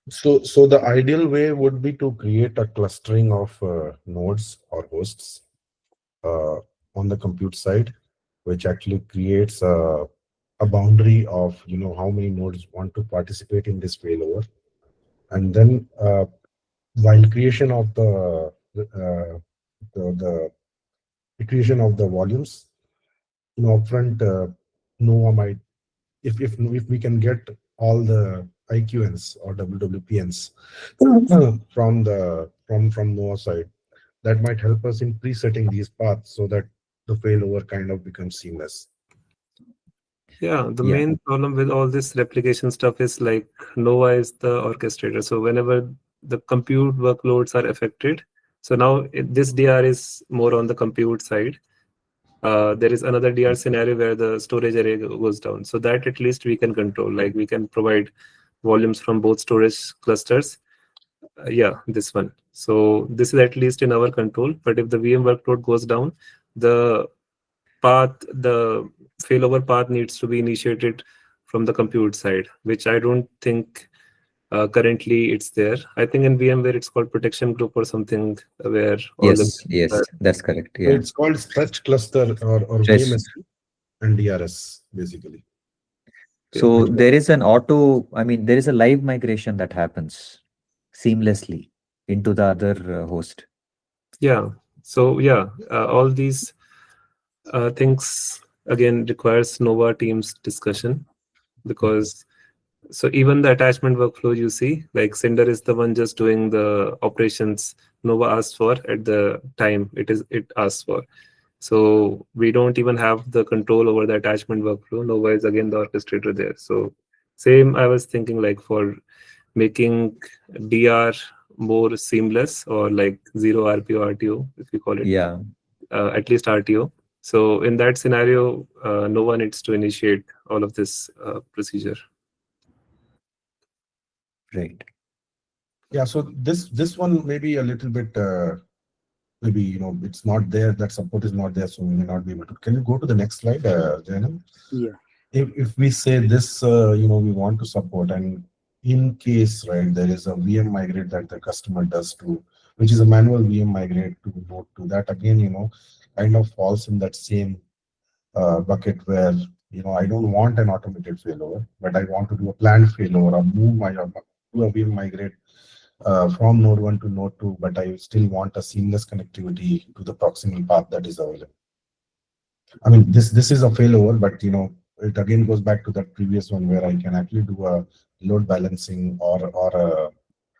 So the ideal way would be to create a clustering of nodes or hosts on the compute side, which actually creates a boundary of how many nodes want to participate in this failover, and then while creation of the creation of the volumes, upfront, Nova might, if we can get all the IQNs or WWPNs from Nova side, that might help us in presetting these paths so that the failover kind of becomes seamless. Yeah, the main problem with all this replication stuff is like Nova is the orchestrator. So whenever the compute workloads are affected, so now this DR is more on the compute side. There is another DR scenario where the storage array goes down. So that at least we can control. Like we can provide volumes from both storage clusters. Yeah, this one. So this is at least in our control. But if the VM workload goes down, the failover path needs to be initiated from the compute side, which I don't think currently it's there. I think in VMware it's called protection group or something where all yes, that's correct. Yeah, it's called stretch cluster or VMS and DRS basically. So there is an there is a live migration that happens seamlessly into the other host. Yeah. So yeah, all these things again requires Nova team's discussion, because So even the attachment workflow you see, like Cinder is the one just doing the operations Nova asks for at the time it asks for. So we don't even have the control over the attachment workflow. Nova is again the orchestrator there. So same, I was thinking like for making DR more seamless, or like zero RPO RTO, if you call it, Yeah, at least RTO. So in that scenario, Nova needs to initiate all of this procedure. right. Yeah, so this one may be a little bit maybe it's not there, that support is not there, so we may not be able to. Can you go to the next slide, Jainam? Yeah. If we say this, we want to support, and in case, right, there is a VM migrate that the customer does to, which is a manual VM migrate to Node 2, that again, kind of falls in that same bucket where, I don't want an automated failover, but I want to do a planned failover or move my do a VM migrate from node 1 to node 2, but I still want a seamless connectivity to the proximal path that is available. I mean, this is a failover, but it again goes back to that previous one where I can actually do a load balancing or a,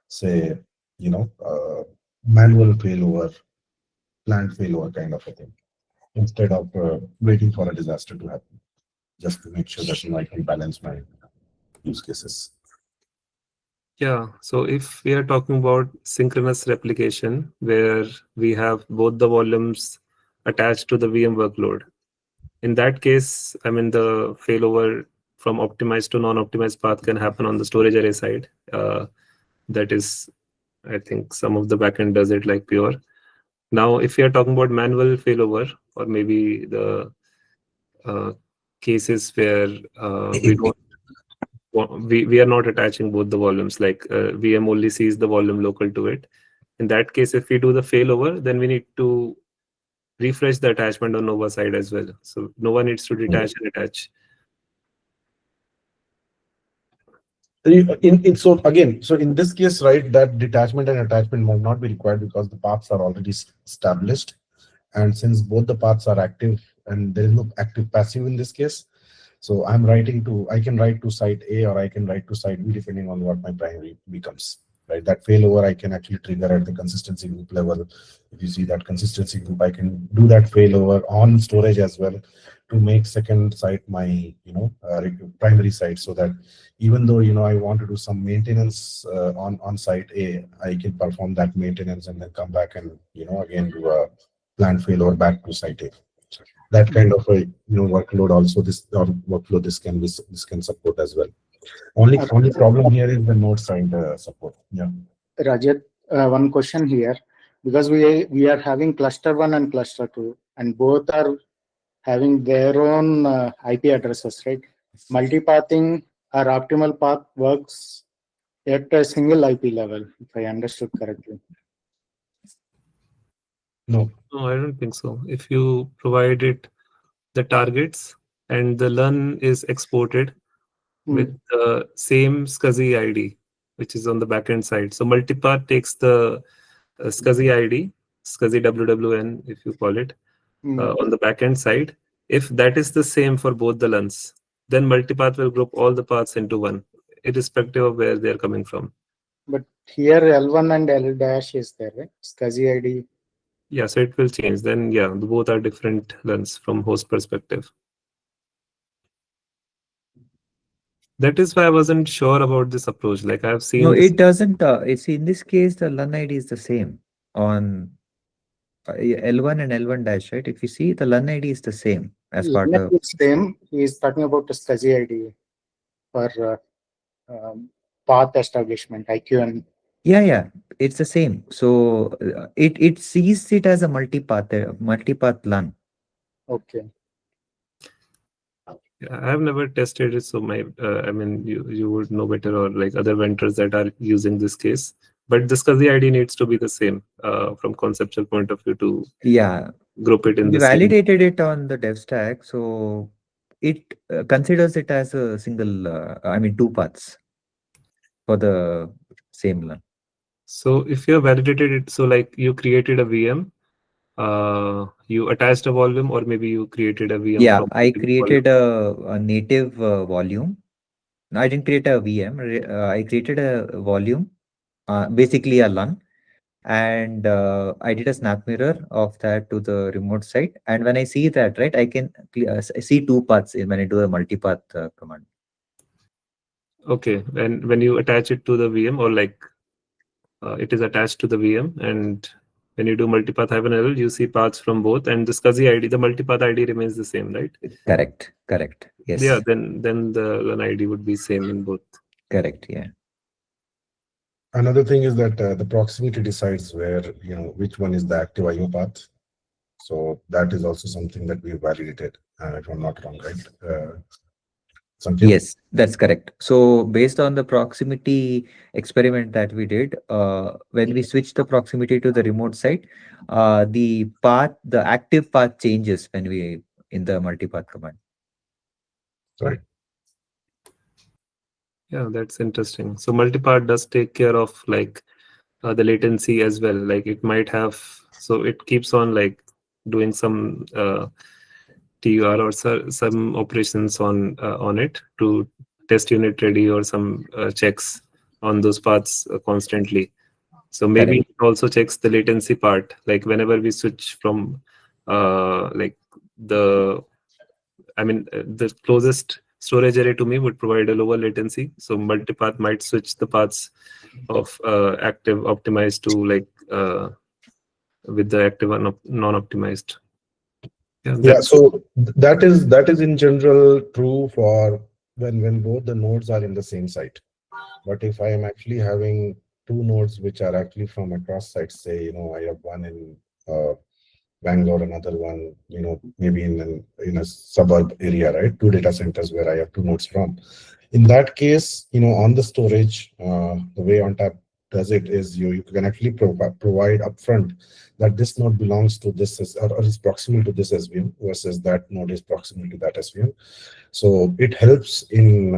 say, manual failover, planned failover kind of a thing, instead of waiting for a disaster to happen, just to make sure that I can balance my use cases. Yeah, so if we are talking about synchronous replication, where we have both the volumes attached to the VM workload, in that case, I mean, the failover from optimized to non-optimized path can happen on the storage array side. That is, I think some of the backend does it like Pure. Now, if we are talking about manual failover, or maybe the cases where we are not attaching both the volumes, like VM only sees the volume local to it. In that case, if we do the failover, then we need to refresh the attachment on Nova side as well. So Nova needs to detach and attach. So in this case, right, that detachment and attachment might not be required because the paths are already established, and since both the paths are active and there is no active passive in this case, so I can write to site A or I can write to site B depending on what my primary becomes. Right, that failover I can actually trigger at the consistency group level. If you see that consistency group, I can do that failover on storage as well to make second site my primary site, so that even though I want to do some maintenance on site A, I can perform that maintenance and then come back and again do a planned failover back to site A. That kind of a workload also workflow this can support as well. Only problem here is the node side support. Yeah. Rajat, one question here, because we are having cluster 1 and cluster 2, and both are having their own IP addresses, right? Multipathing or optimal path works at a single IP level, if I understood correctly. No. No, I don't think so. If you provide it the targets and the LUN is exported with the same SCSI ID, which is on the backend side. So multipath takes the SCSI ID, SCSI WWN, if you call it, on the backend side. If that is the same for both the LUNs, then multipath will group all the paths into one, irrespective of where they are coming from. But here L1 and L dash is there, right? SCSI ID. Yeah, so it will change. Then, yeah, both are different LUNs from host perspective. That is why I wasn't sure about this approach. Like I've seen. No, it doesn't. It's in this case, the LUN ID is the same on L1 and L1 dash, right? If you see, the LUN ID is the same as part of. Same. He is talking about the SCSI ID for path establishment, IQN. Yeah, it's the same. So it sees it as a multipath LUN. Okay. Yeah, I have never tested it, so I mean, you would know better, or like other vendors that are using this case. But the SCSI ID needs to be the same from conceptual point of view to group it in We the same. validated it on the dev stack, so it considers it as a single, two paths for the same LUN. So if you have validated it, so like you created a VM, you attached a volume, or maybe you created a VM. Yeah, I created a native volume I didn't create a VM. I created a volume, basically a LUN, and I did a snap mirror of that to the remote site. And when I see that, right, I can see two paths when I do a multipath command. Okay, and when you attach it to the VM, or like it is attached to the VM, and when you do multipath -l, you see paths from both, and the SCSI ID, the multipath ID remains the same, right? Correct. Yes. Yeah, then the LUN ID would be same in both. Correct. Yeah. Another thing is that the proximity decides where, which one is the active IO path. So that is also something that we validated, if I'm not wrong, right? Sanket? Yes, that's correct. So based on the proximity experiment that we did, when we switch the proximity to the remote site, the active path changes when we in the multipath command. Right. Yeah, that's interesting. So multipath does take care of like the latency as well. Like it might have, so it keeps on like doing some TUR or some operations on it to test unit ready or some checks on those paths constantly. So maybe it also checks the latency part. Like whenever we switch from like the closest storage array to me would provide a lower latency. So multipath might switch the paths of active optimized to like with the active and non-optimized. Yeah, so that is in general true for when both the nodes are in the same site. But if I am actually having two nodes which are actually from across sites, say, I have one in Bangalore, another one, maybe in a suburb area, right? Two data centers where I have two nodes from. In that case, on the storage, the way ONTAP does it is you can actually provide upfront that this node belongs to this or is proximal to this SVM versus that node is proximal to that SVM. So it helps in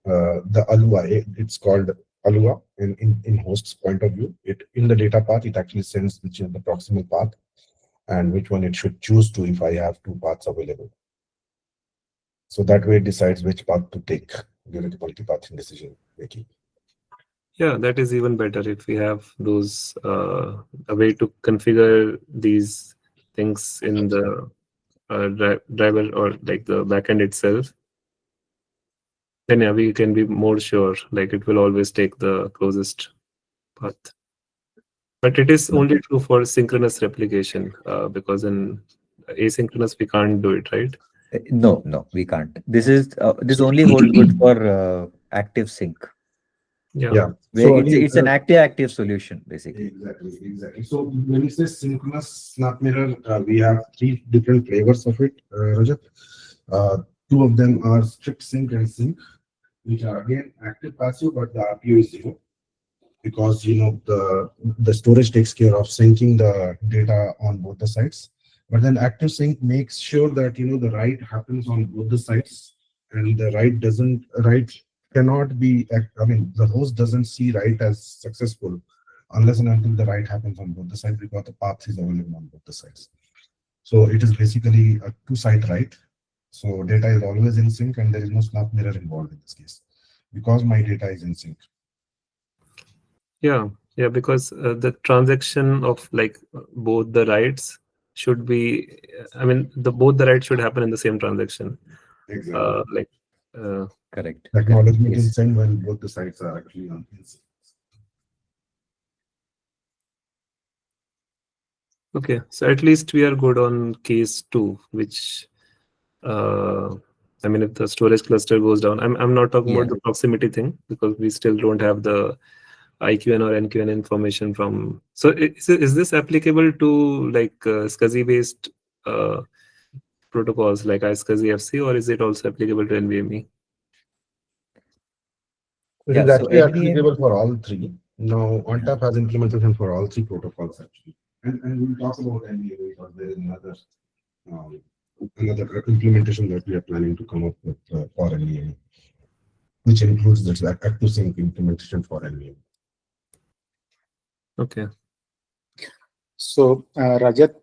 the ALUA. It's called ALUA in host's point of view. In the data path, it actually sends which is the proximal path and which one it should choose to if I have two paths available. So that way it decides which path to take during the multipathing decision making. Yeah, that is even better if we have those a way to configure these things in the driver or like the backend itself. Then yeah, we can be more sure, like it will always take the closest path. But it is only true for synchronous replication because in asynchronous we can't do it, right? No, we can't. This only holds good for active sync. Yeah. So it's an active solution basically. Exactly. So when you say synchronous snap mirror, we have three different flavors of it, Rajat. Two of them are strict sync and sync, which are again active passive, but the RPO is 0 because the storage takes care of syncing the data on both the sides. But then active sync makes sure that the write happens on both the sides, and the write cannot be. The host doesn't see write as successful unless and until the write happens on both the sides because the path is available on both the sides. So it is basically a two-side write. So data is always in sync, and there is no snap mirror involved in this case because my data is in sync. Yeah, because the transaction of like both the writes should be, both the writes should happen in the same transaction. Exactly. Correct. Acknowledgement is sent when both the sides are actually on sync. Okay, so at least we are good on case 2, which if the storage cluster goes down, I'm not talking about the proximity thing because we still don't have the IQN or NQN information from. So is this applicable to like SCSI based protocols like iSCSI FC, or is it also applicable to NVMe? It is actually applicable for all three. Now, ONTAP has implementation for all three protocols actually, and we'll talk about NVMe because there is another implementation that we are planning to come up with for NVMe, which includes the active sync implementation for NVMe. Okay. So, Rajat,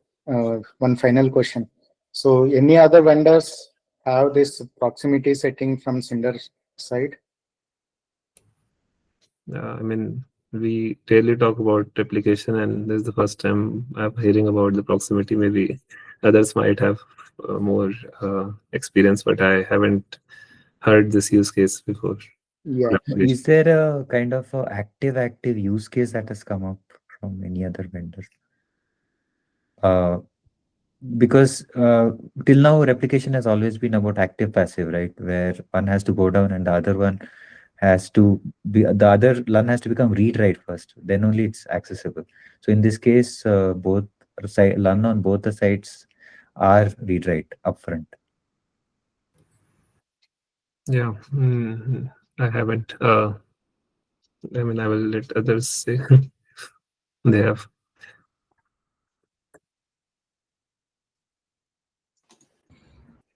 one final question. So, any other vendors have this proximity setting from Cinder side? I mean, we rarely talk about replication, and this is the first time I'm hearing about the proximity. Maybe others might have more experience, but I haven't heard this use case before. Yeah. Replication. Is there a kind of a active use case that has come up from any other vendor? Because till now replication has always been about active passive, right? Where one has to go down and the other one has to be, the other LUN has to become read write first, then only it's accessible. So in this case, both LUN on both the sides are read write upfront. Yeah, I haven't. I mean, I will let others say they have.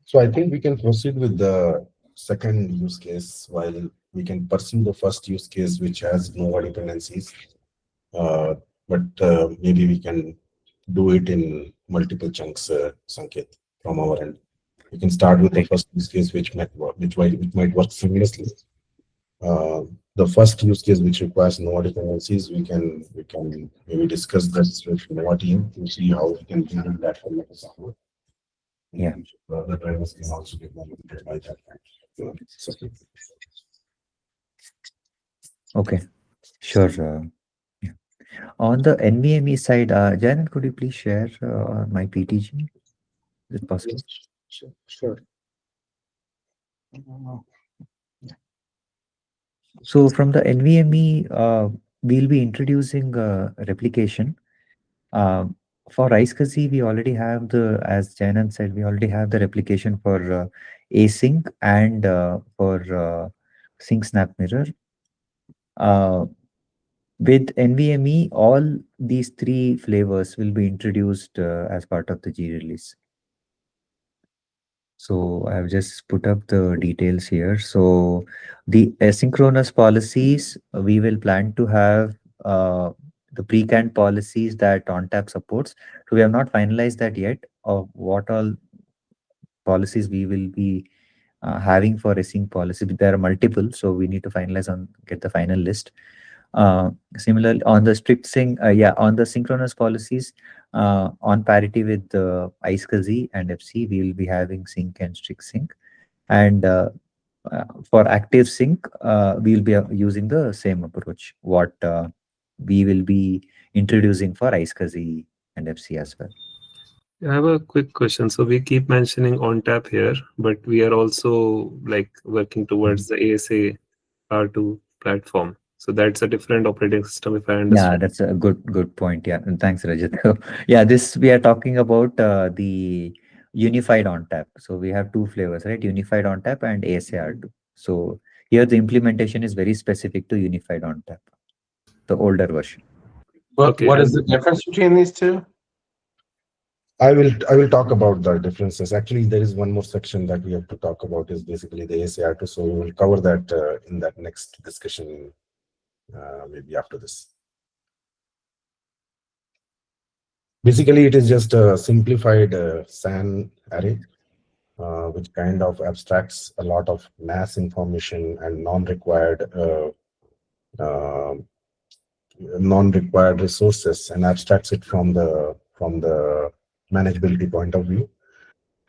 So I think we can proceed with the second use case while we can pursue the first use case, which has no dependencies. But maybe we can do it in multiple chunks, Sanket, from our end. We can start with the first use case, which might work seamlessly. The first use case, which requires no dependencies, we can maybe discuss this with Nova team to see how we can do that for Microsoft. Yeah. The drivers can also get manipulated by that. Okay, sure. Yeah. On the NVMe side, Janet, could you please share my PTG? Is it possible? Sure. So from the NVMe, we'll be introducing replication. For iSCSI, we already have as Janan said, we already have the replication for async and for sync snap mirror. With NVMe, all these three flavors will be introduced as part of the G release. So I've just put up the details here. So the asynchronous policies, we will plan to have the pre-canned policies that ONTAP supports. So we have not finalized that yet of what all policies we will be having for async policy. There are multiple, so we need to finalize get the final list. Similarly, on the strict sync, on the synchronous policies, on parity with iSCSI and FC, we will be having sync and strict sync. And for active sync, we will be using the same approach, what we will be introducing for iSCSI and FC as well. I have a quick question. So we keep mentioning ONTAP here, but we are also like working towards the ASA R2 platform. So that's a different operating system, if I understand. Yeah, that's a good point. Yeah, and thanks, Rajat. Yeah, this we are talking about the unified ONTAP. So we have two flavors, right? Unified ONTAP and ASA R2. So here the implementation is very specific to unified ONTAP, the older version. Okay, What is the difference between these two? I will talk about the differences. Actually, there is one more section that we have to talk about, is basically the ASA R2. So we will cover that in that next discussion, maybe after this. Basically, it is just a simplified SAN array, which kind of abstracts a lot of mass information and non-required resources and abstracts it from the manageability point of view,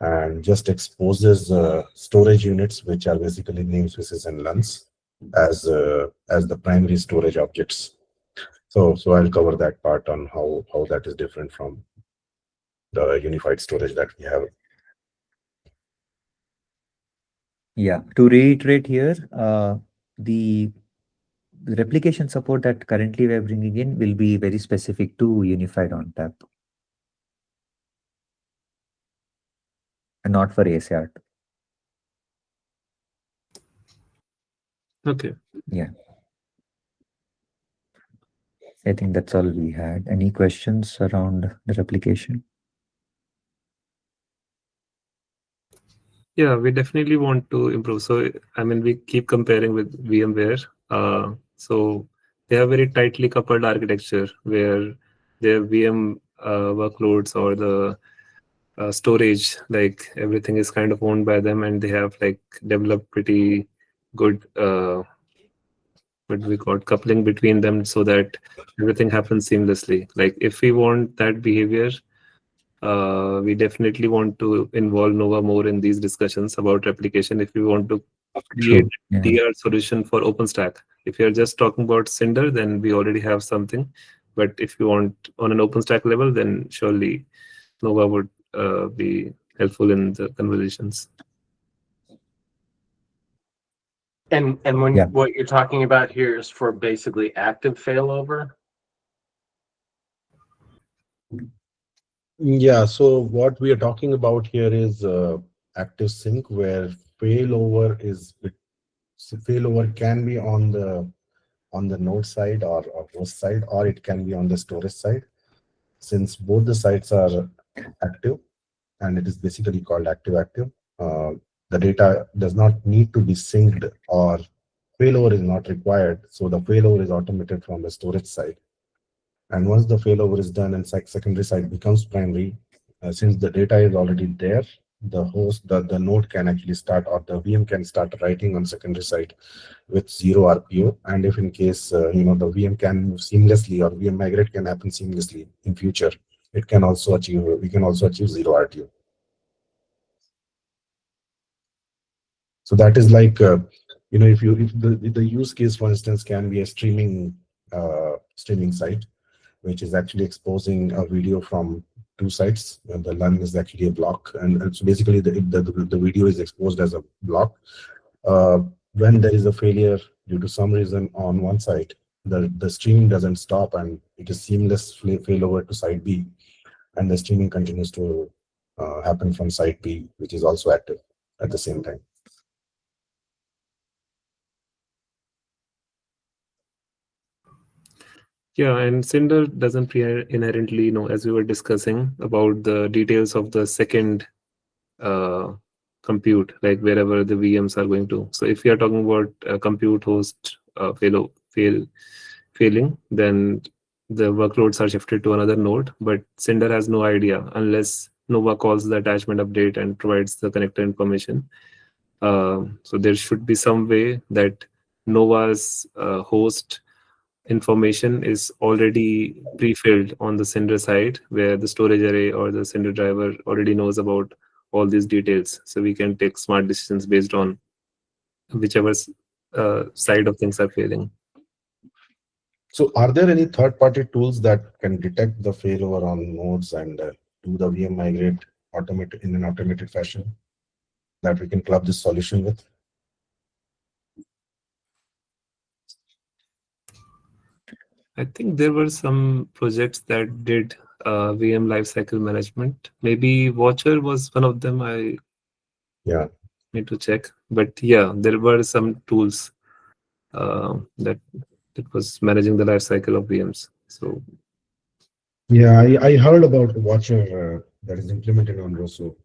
and just exposes storage units, which are basically namespaces and LUNs, as the primary storage objects. So I'll cover that part on how that is different from the unified storage that we have. Yeah, to reiterate here, the replication support that currently we are bringing in will be very specific to unified ONTAP and not for ASA R2. okay. Yeah. I think that's all we had. Any questions around the replication? Yeah, we definitely want to improve. So, I mean, we keep comparing with VMware. So they have very tightly coupled architecture where their VM workloads or the storage, like everything is kind of owned by them, and they have like developed pretty good what we got, coupling between them so that everything happens seamlessly. Like if we want that behavior, we definitely want to involve Nova more in these discussions about replication if we want to create Yeah. a DR solution for OpenStack. If you're just talking about Cinder, then we already have something. But if you want on an OpenStack level, then surely Nova would be helpful in the conversations. And when Yeah. what you're talking about here is for basically active failover? Yeah, so what we are talking about here is active sync, where failover can be on the node side or host side, or it can be on the storage side. Since both the sides are active, and it is basically called active-active, the data does not need to be synced, or failover is not required. So the failover is automated from the storage side. And once the failover is done and secondary side becomes primary, since the data is already there, the node can actually start, or the VM can start writing on secondary side with 0 RPO. And if in case the VM can move seamlessly, or VM migrate can happen seamlessly in future, we can also achieve 0 RTO. So that is like if the use case, for instance, can be a streaming site, which is actually exposing a video from two sites. The LUN is actually a block, and so basically the video is exposed as a block. When there is a failure due to some reason on one site, the streaming doesn't stop, and it is seamless failover to site B, and the streaming continues to happen from site B, which is also active at the same time. Yeah, and Cinder doesn't inherently know, as we were discussing, about the details of the second compute, like wherever the VMs are going to. So if we are talking about compute host failing, then the workloads are shifted to another node, but Cinder has no idea unless Nova calls the attachment update and provides the connector information. So there should be some way that Nova's host information is already pre-filled on the Cinder side, where the storage array or the Cinder driver already knows about all these details. So we can take smart decisions based on whichever side of things are failing. So are there any third-party tools that can detect the failover on nodes and do the VM migrate in an automated fashion that we can club this solution with? I think there were some projects that did VM lifecycle management. Maybe Watcher was one of them. I need to check. But yeah, there were some tools that was managing the lifecycle of VMs. So yeah, I heard about Watcher that is implemented on Rosso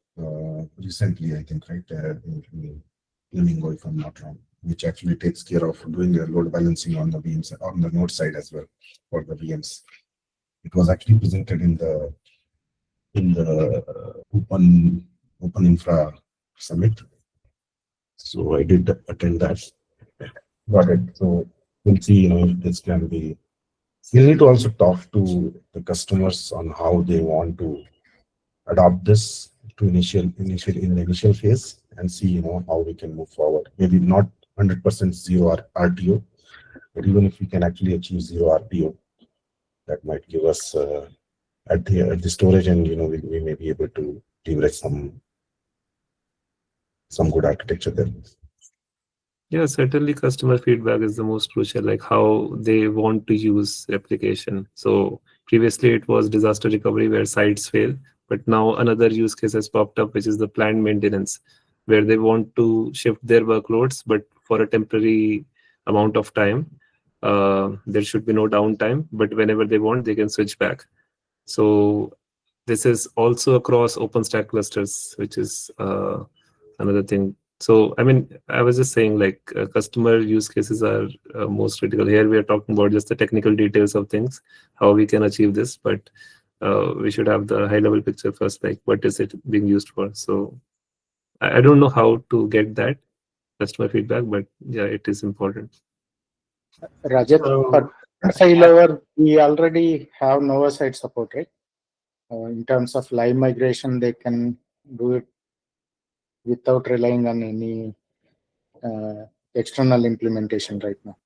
recently, I think, right? In Flamingo, if I'm not wrong, which actually takes care of doing the load balancing on the VMs, on the node side as well, for the VMs. It was actually presented in the Open Infra Summit. So I did attend that. Got it. So we'll see, if this can be. We need to also talk to the customers on how they want to adopt this to in the initial phase, and see, how we can move forward. Maybe not 100% 0 RTO, but even if we can actually achieve 0 RTO, that might give us at the storage, and we may be able to leverage some good architecture there. yeah, certainly customer feedback is the most crucial, like how they want to use replication. So previously it was disaster recovery where sites fail, but now another use case has popped up, which is the planned maintenance, where they want to shift their workloads, but for a temporary amount of time. There should be no downtime, but whenever they want, they can switch back. So this is also across OpenStack clusters, which is another thing. So, I mean, I was just saying, like, customer use cases are most critical. Here we are talking about just the technical details of things, how we can achieve this, but we should have the high-level picture first, like what is it being used for. So I don't know how to get that customer feedback, but yeah, it is important. Rajat, So- for failover, we already have Nova site support, right? In terms of live migration, they can do it without relying on any external implementation right now.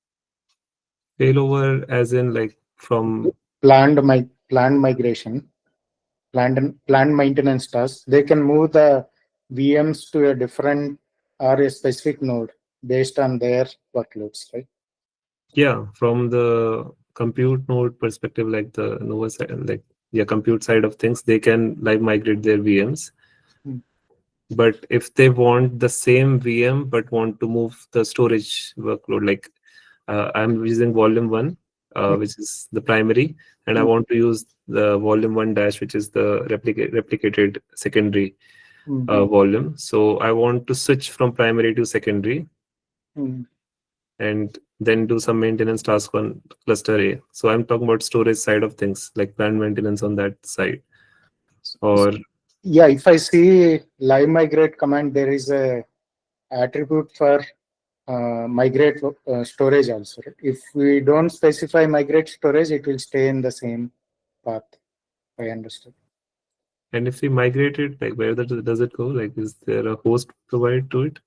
Failover as in like from Planned migration, planned maintenance tasks. They can move the VMs to a different or a specific node based on their workloads, right? yeah, from the compute node perspective, like the Nova side, like compute side of things, they can live migrate their VMs. Hmm. But if they want the same VM but want to move the storage workload, like I'm using volume 1, which is the primary, and I want to use the volume 1 dash, which is the replicated secondary volume. So I want to switch from primary to secondary and then do some maintenance task on cluster A. So I'm talking about storage side of things, like planned maintenance on that side. Or yeah, if I see live migrate command, there is a attribute for migrate storage also. Right? If we don't specify migrate storage, it will stay in the same path. I understood. and if we migrate it, like where does it go? Like, is there a host provided to it?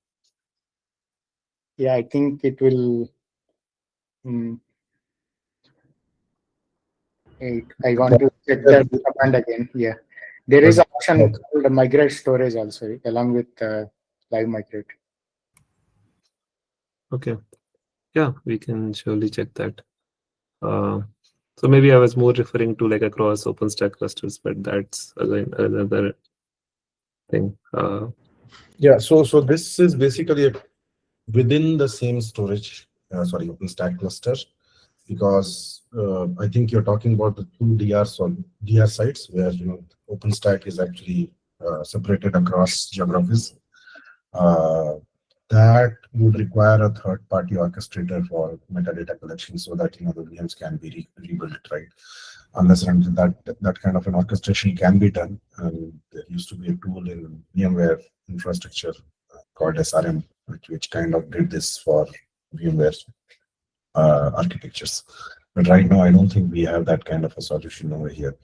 Yeah, I think it will. I want to check that command again. Yeah, there is an option called migrate storage also along with live migrate. Okay, yeah, we can surely check that. So maybe I was more referring to like across OpenStack clusters, but that's again another thing. Yeah, so this is basically within the same storage, OpenStack cluster, because I think you're talking about the two DR sites where OpenStack is actually separated across geographies. That would require a third-party orchestrator for metadata collection so that the VMs can be rebuilt, right? Unless and that kind of an orchestration can be done. There used to be a tool in VMware infrastructure called SRM, which kind of did this for VMware architectures. But right now, I don't think we have that kind of a solution over here.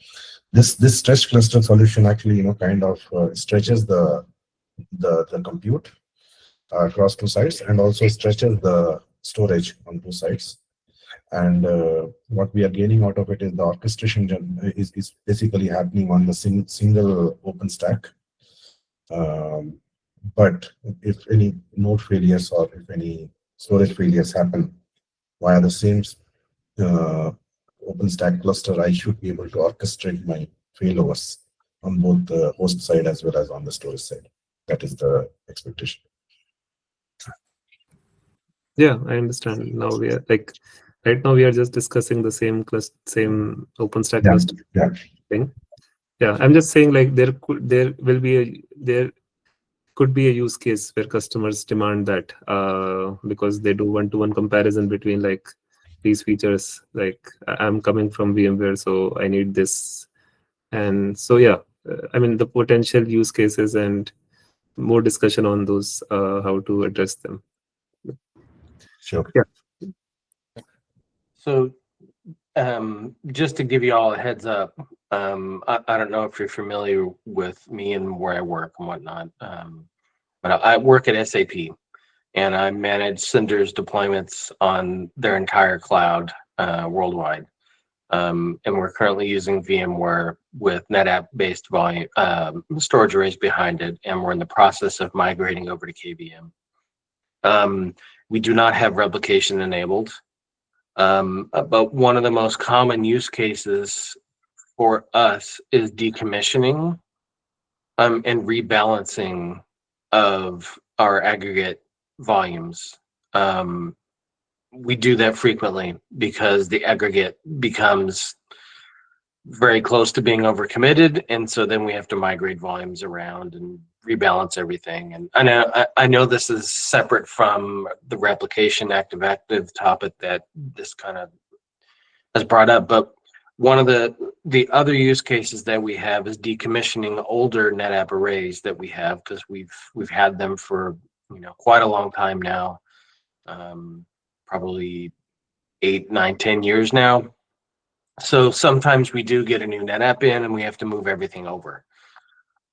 This stretch cluster solution actually, kind of stretches the compute across two sites and also stretches the storage on two sides. And what we are gaining out of it is the orchestration is basically happening on the single OpenStack. But if any node failures or if any storage failures happen via the same OpenStack cluster, I should be able to orchestrate my failovers on both the host side as well as on the storage side. That is the expectation. Yeah, I understand. Now we are like, right now we are just discussing the same OpenStack cluster thing. Yeah, I'm just saying like there could be a use case where customers demand that because they do one-to-one comparison between like these features. Like I'm coming from VMware, so I need this, and so yeah, I mean the potential use cases and more discussion on those, how to address them. Sure. Yeah. So just to give you all a heads up, I don't know if you're familiar with me and where I work and whatnot, but I work at SAP and I manage Cinder's deployments on their entire cloud worldwide. And we're currently using VMware with Netapp based volume storage arrays behind it, and we're in the process of migrating over to KVM. We do not have replication enabled. But one of the most common use cases for us is decommissioning and rebalancing of our aggregate volumes. We do that frequently because the aggregate becomes very close to being overcommitted, and so then we have to migrate volumes around and rebalance everything. And I know this is separate from the replication active topic that this kind of has brought up, but one of the other use cases that we have is decommissioning older Netapp arrays that we have, because we've had them for quite a long time now, probably 8, 9, 10 years now. So sometimes we do get a new NetApp in and we have to move everything over.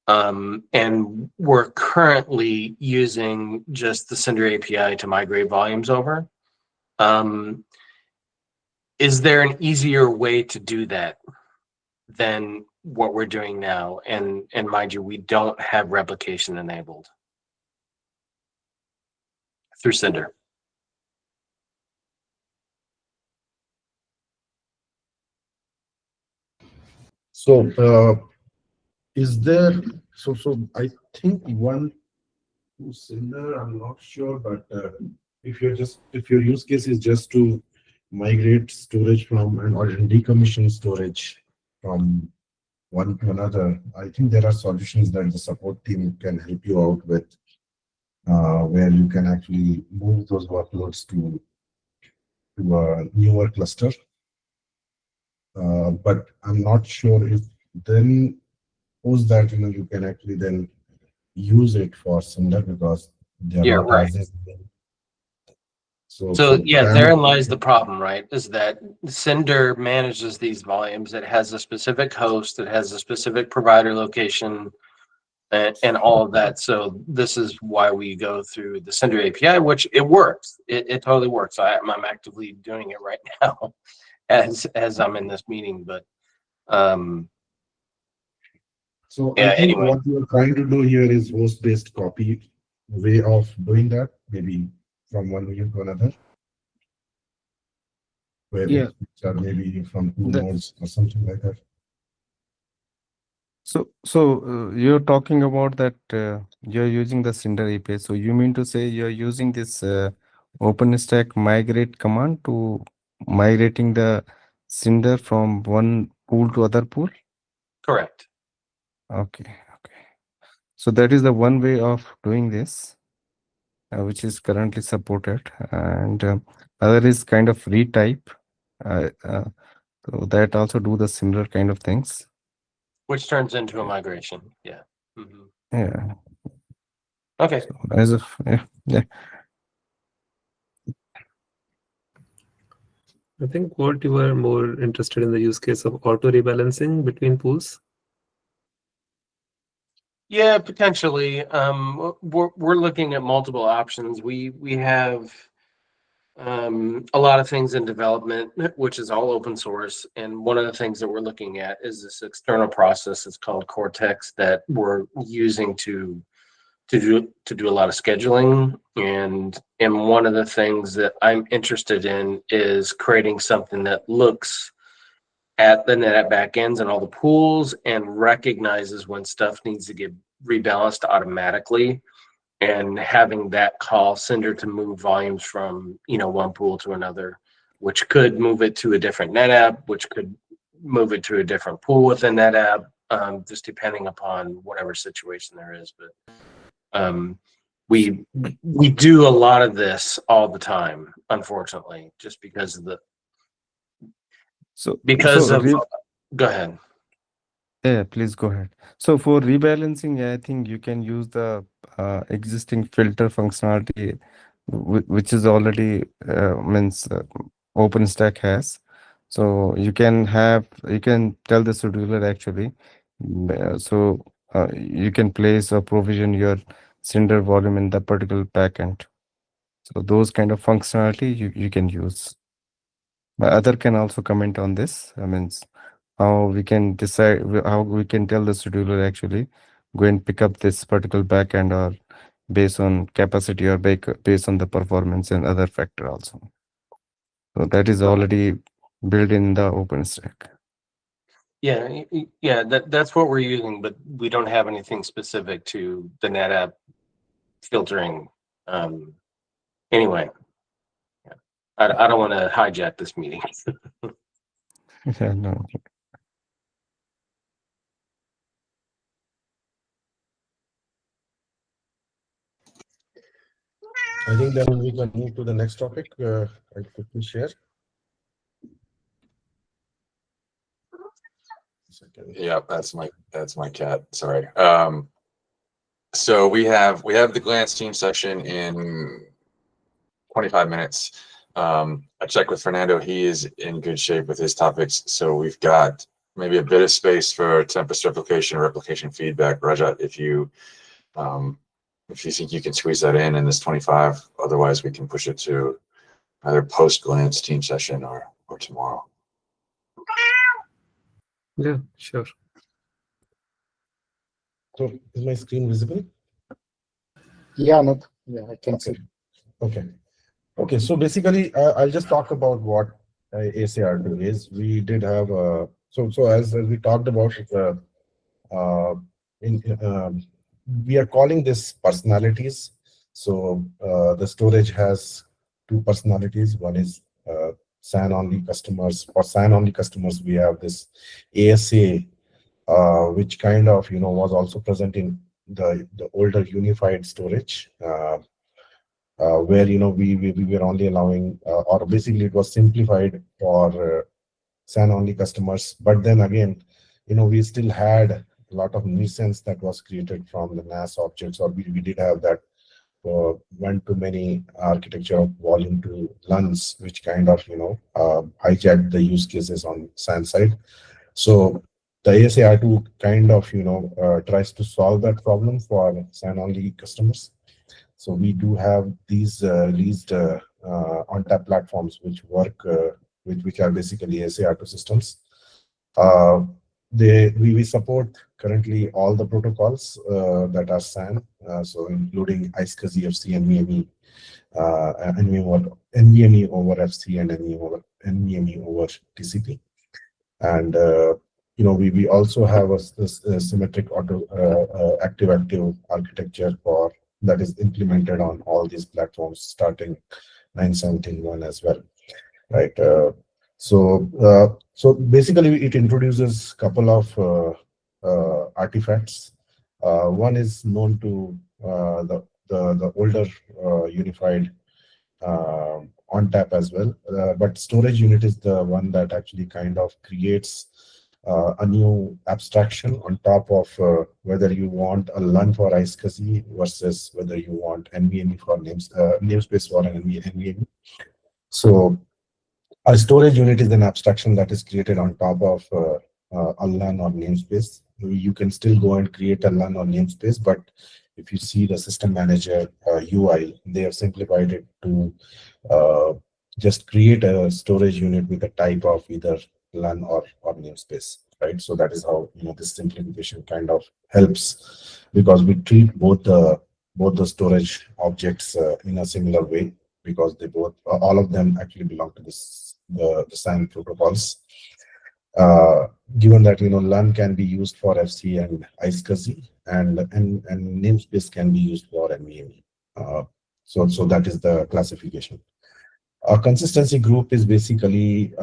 And we're currently using just the Cinder API to migrate volumes over. Is there an easier way to do that than what we're doing now? And mind you, we don't have replication enabled through Cinder. So is there, so I think one to Cinder, I'm not sure, but if your use case is just to migrate storage from or decommission storage from one to another, I think there are solutions that the support team can help you out with, where you can actually move those workloads to a newer cluster. But I'm not sure if then suppose that you can actually then use it for Cinder because they are Yeah, not right. as So yeah, therein lies the problem, right? Is that Cinder manages these volumes. It has a specific host, it has a specific provider location, and all of that. So this is why we go through the Cinder API, which it works. It totally works. I'm actively doing it right now as I'm in this meeting. But so yeah, I think anyway. what we are trying to do here is host-based copy way of doing that, maybe from one region to another. Where Yeah. or maybe from two The- nodes or something like that. So you're talking about that you're using the Cinder API. So you mean to say you're using this OpenStack migrate command to migrating the Cinder from one pool to other pool? Correct. Okay. So that is the one way of doing this, which is currently supported, and other is kind of retype. So that also do the similar kind of things. Which turns into a migration. Yeah. Mhm. Yeah. Okay. So as of yeah. I think what you were more interested in the use case of auto rebalancing between pools. Yeah, potentially. We're looking at multiple options. We have a lot of things in development, which is all open source. And one of the things that we're looking at is this external process. It's called Cortex that we're using to do a lot of scheduling. And one of the things that I'm interested in is creating something that looks at the NetApp backends and all the pools and recognizes when stuff needs to get rebalanced automatically, and having that call Cinder to move volumes from one pool to another, which could move it to a different NetApp, which could move it to a different pool within NetApp, just depending upon whatever situation there is. But we do a lot of this all the time, unfortunately, just because of go ahead. Yeah, please go ahead. So for rebalancing, I think you can use the existing filter functionality, which is already OpenStack has. So you can tell the scheduler actually. You can place or provision your Cinder volume in the particular backend. So those kind of functionality you can use. But other can also comment on this. How we can decide, how we can tell the scheduler actually go and pick up this particular backend, or based on capacity, or based on the performance and other factor also. So that is already built in the OpenStack. Yeah, that's what we're using, but we don't have anything specific to the NetApp filtering. Anyway, yeah. I don't want to hijack this meeting. Yeah, no. I think then we can move to the next topic. I quickly share. Yeah, that's my cat. Sorry. So we have the glance team session in 25 minutes. I checked with Fernando. He is in good shape with his topics. So we've got maybe a bit of space for Tempest replication feedback. Rajat, if you think you can squeeze that in this 25, otherwise we can push it to either post-glance team session or tomorrow. Yeah, sure. So is my screen visible? Yeah, no, yeah, I can see. Okay. So basically, I'll just talk about what ASA R2 is. We did have so as we talked about we are calling this personalities. So the storage has two personalities. One is SAN only customers. For SAN only customers, we have this ASA, which kind of was also present in the older unified storage. Where we were only allowing, or basically it was simplified for SAN only customers. But then again, we still had a lot of nuisance that was created from the NAS objects, or we did have that one-to-many architecture of volume to LUNs, which kind of hijacked the use cases on SAN side. So the ASA R2 kind of tries to solve that problem for SAN only customers. So we do have these released on-tap platforms which work, which are basically ASA R2 systems. We support currently all the protocols that are SAN, so including iSCSI, FC, NVMe, NVMe over FC, and NVMe over TCP. And we also have a symmetric auto active architecture for that is implemented on all these platforms starting 9.17.1 as well, right? So basically it introduces a couple of artifacts. One is known to the older unified on-tap as well, but storage unit is the one that actually kind of creates a new abstraction on top of whether you want a LUN for iSCSI versus whether you want NVMe for namespace for an NVMe. So a storage unit is an abstraction that is created on top of a LUN or namespace. You can still go and create a LUN or namespace, but if you see the system manager UI, they have simplified it to just create a storage unit with a type of either LUN or namespace, right? So that is how this simplification kind of helps, because we treat both the storage objects in a similar way, because they both all of them actually belong to the SAN protocols. Given that LUN can be used for FC and iSCSI, and namespace can be used for NVMe. So that is the classification. A consistency group is basically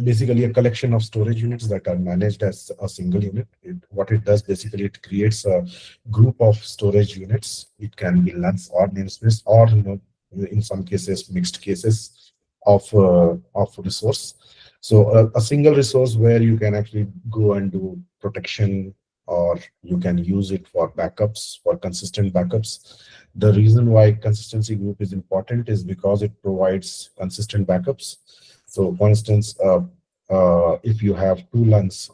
basically a collection of storage units that are managed as a single unit. What it does basically, it creates a group of storage units. It can be LUNs or namespace, or in some cases mixed cases of resource. So a single resource where you can actually go and do protection, or you can use it for backups, for consistent backups. The reason why consistency group is important is because it provides consistent backups. So for instance, if you have two LUNs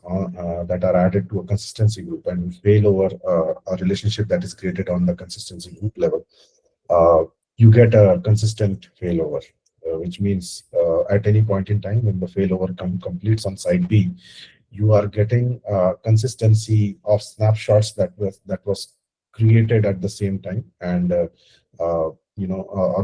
that are added to a consistency group and fail over a relationship that is created on the consistency group level, you get a consistent failover, which means at any point in time when the failover completes on side B, you are getting consistency of snapshots that was created at the same time, and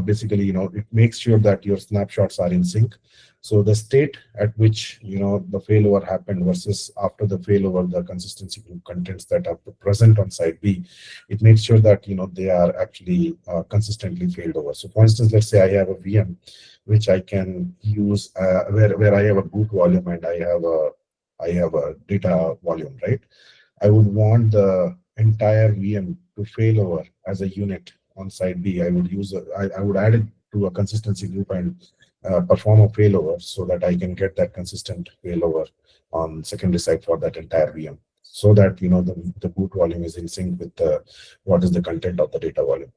basically it makes sure that your snapshots are in sync. So the state at which the failover happened versus after the failover, the consistency group contents that are present on side B, it makes sure that they are actually consistently failed over. So for instance, let's say I have a VM which I can use where I have a boot volume and I have a data volume, right? I would want the entire VM to fail over as a unit on side B. I would add it to a consistency group and perform a failover so that I can get that consistent failover on secondary side for that entire VM, so that the boot volume is in sync with what is the content of the data volume.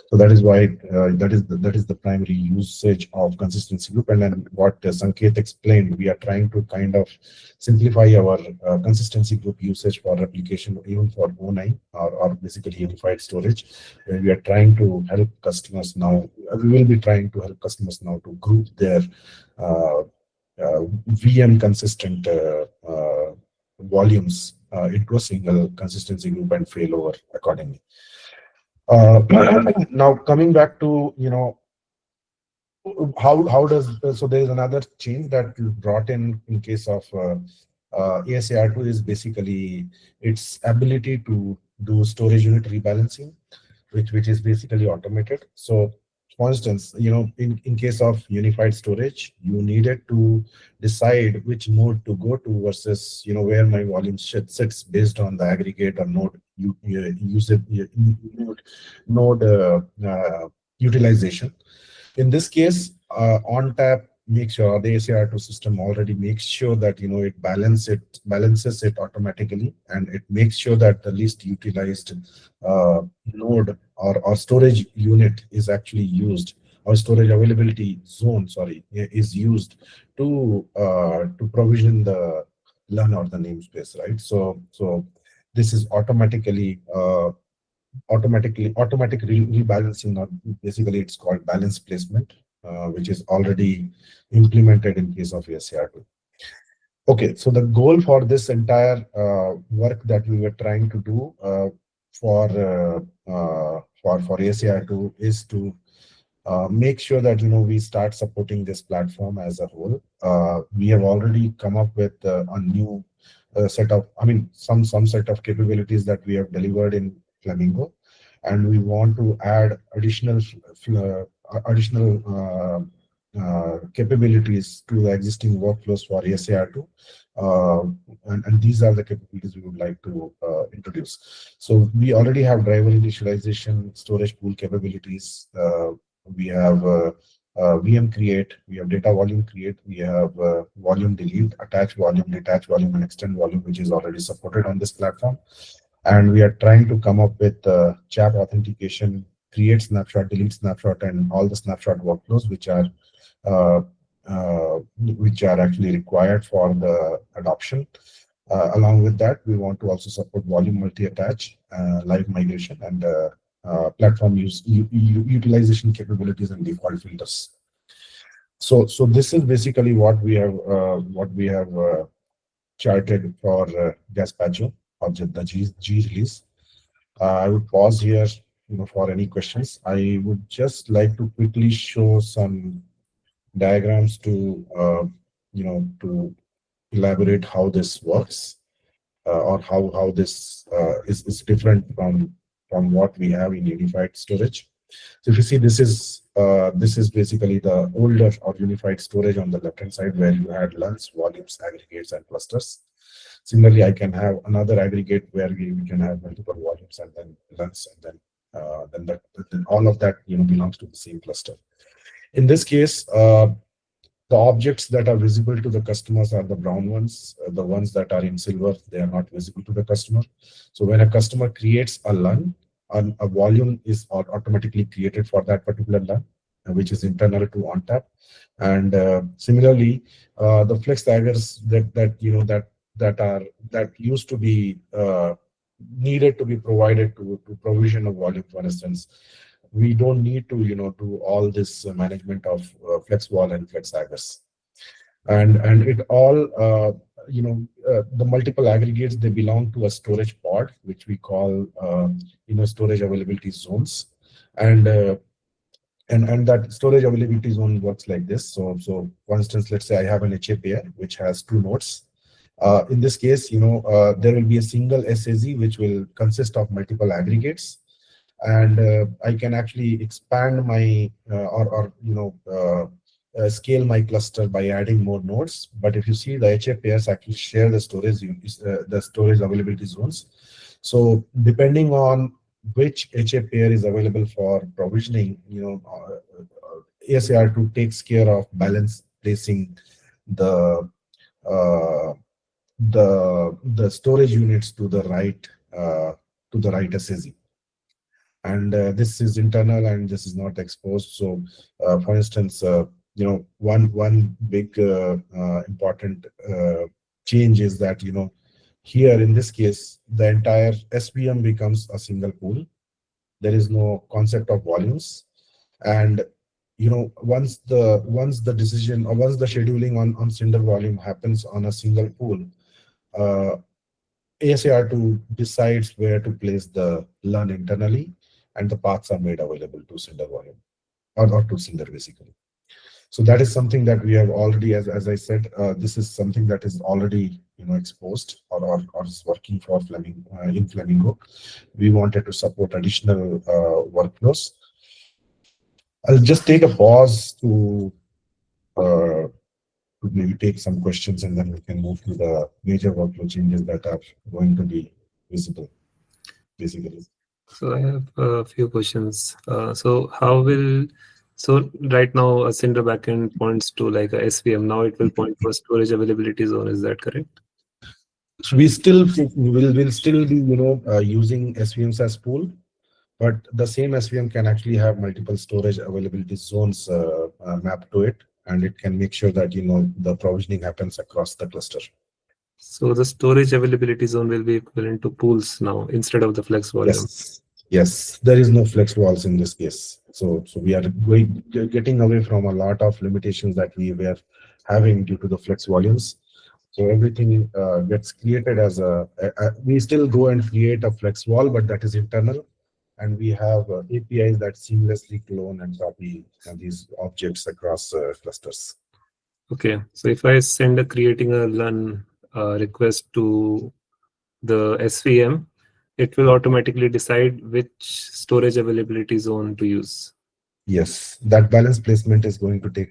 So that is why that is the primary usage of consistency loop. And then what Sanket explained, we are trying to kind of simplify our consistency group usage for replication, even for O9 or basically unified storage, where we are trying to help customers now. We will be trying to help customers now to group their VM consistent volumes into a single consistency group and fail over accordingly. Now coming back to, how does, so there is another change that you brought in case of ASA R2 is basically its ability to do storage unit rebalancing, which is basically automated. So for instance, in case of unified storage, you needed to decide which node to go to versus, where my volume sits based on the aggregate or node utilization. In this case, ONTAP makes sure the ASA R2 system already makes sure that it balances it automatically, and it makes sure that the least utilized node or storage unit is actually used, or storage availability zone, sorry, is used to provision the LUN or the namespace, right? So this is automatic rebalancing, or basically it's called balance placement, which is already implemented in case of ASA R2. Okay, so the goal for this entire work that we were trying to do for ASA R2 is to make sure that we start supporting this platform as a whole. We have already come up with a new set of, some set of capabilities that we have delivered in Flamingo, and we want to add additional capabilities to the existing workflows for ASA R2, and these are the capabilities we would like to introduce. So we already have driver initialization, storage pool capabilities. We have VM create, we have data volume create, we have volume delete, attach volume, detach volume, and extend volume, which is already supported on this platform. And we are trying to come up with chat authentication, create snapshot, delete snapshot, and all the snapshot workflows which are actually required for the adoption. Along with that, we want to also support volume multi-attach, live migration, and platform utilization capabilities and default filters. So this is basically what we have charted for Gazpacho, or the G release. I would pause here, for any questions. I would just like to quickly show some diagrams to to elaborate how this works, or how this is different from what we have in unified storage. So if you see, this is basically the older or unified storage on the left hand side, where you had LUNs, volumes, aggregates, and clusters. Similarly, I can have another aggregate where we can have multiple volumes, and then LUNs, and then all of that belongs to the same cluster. In this case, the objects that are visible to the customers are the brown ones. The ones that are in silver, they are not visible to the customer. So when a customer creates a LUN, a volume is automatically created for that particular LUN, which is internal to ONTAP. And similarly, the flex taggers that used to be needed to be provided to provision a volume, for instance, we don't need to do all this management of flex wall and flex taggers, and it all the multiple aggregates, they belong to a storage pod, which we call storage availability zones, and that storage availability zone works like this. So for instance, let's say I have an HA pair which has 2 nodes. In this case, there will be a single SAZ which will consist of multiple aggregates, and I can actually expand my scale my cluster by adding more nodes. But if you see, the HA pairs actually share the storage availability zones. So depending on which HA pair is available for provisioning, ASA R2 takes care of balance placing the storage units to the right SAZ. And this is internal and this is not exposed. So for instance, one big important change is that, here in this case, the entire SVM becomes a single pool. There is no concept of volumes. And once the decision, or once the scheduling on Cinder volume happens on a single pool, ASA R2 decides where to place the LUN internally, and the paths are made available to Cinder volume, or to Cinder basically. So that is something that we have already, as I said, this is something that is already exposed or is working for in Flamingo. We wanted to support additional workflows. I'll just take a pause to maybe take some questions, and then we can move to the major workflow changes that are going to be visible, basically. So I have a few questions. So right now a Cinder backend points to like a SVM. Now it will point to a storage availability zone. Is that correct? So we still will still be using SVMs as pool, but the same SVM can actually have multiple storage availability zones mapped to it, and it can make sure that the provisioning happens across the cluster. So the storage availability zone will be equivalent to pools now instead of the flex volume. Yes, there is no flex walls in this case. So we are getting away from a lot of limitations that we were having due to the flex volumes. So everything gets created as we still go and create a flex wall, but that is internal. And we have APIs that seamlessly clone and copy these objects across clusters. Okay, so if I send creating a LUN request to the SVM, it will automatically decide which storage availability zone to use. Yes, that balance placement is going to be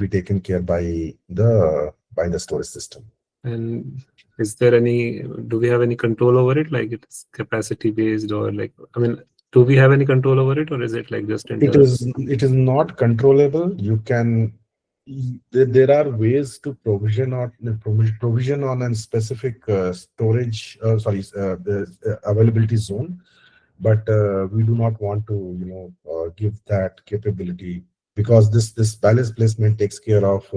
taken care by the storage system. And is there do we have any control over it? Like it's capacity based, or do we have any control over it, or is it like just it is not controllable? You can, there are ways to provision on a specific storage availability zone, but we do not want to give that capability, because this balance placement takes care of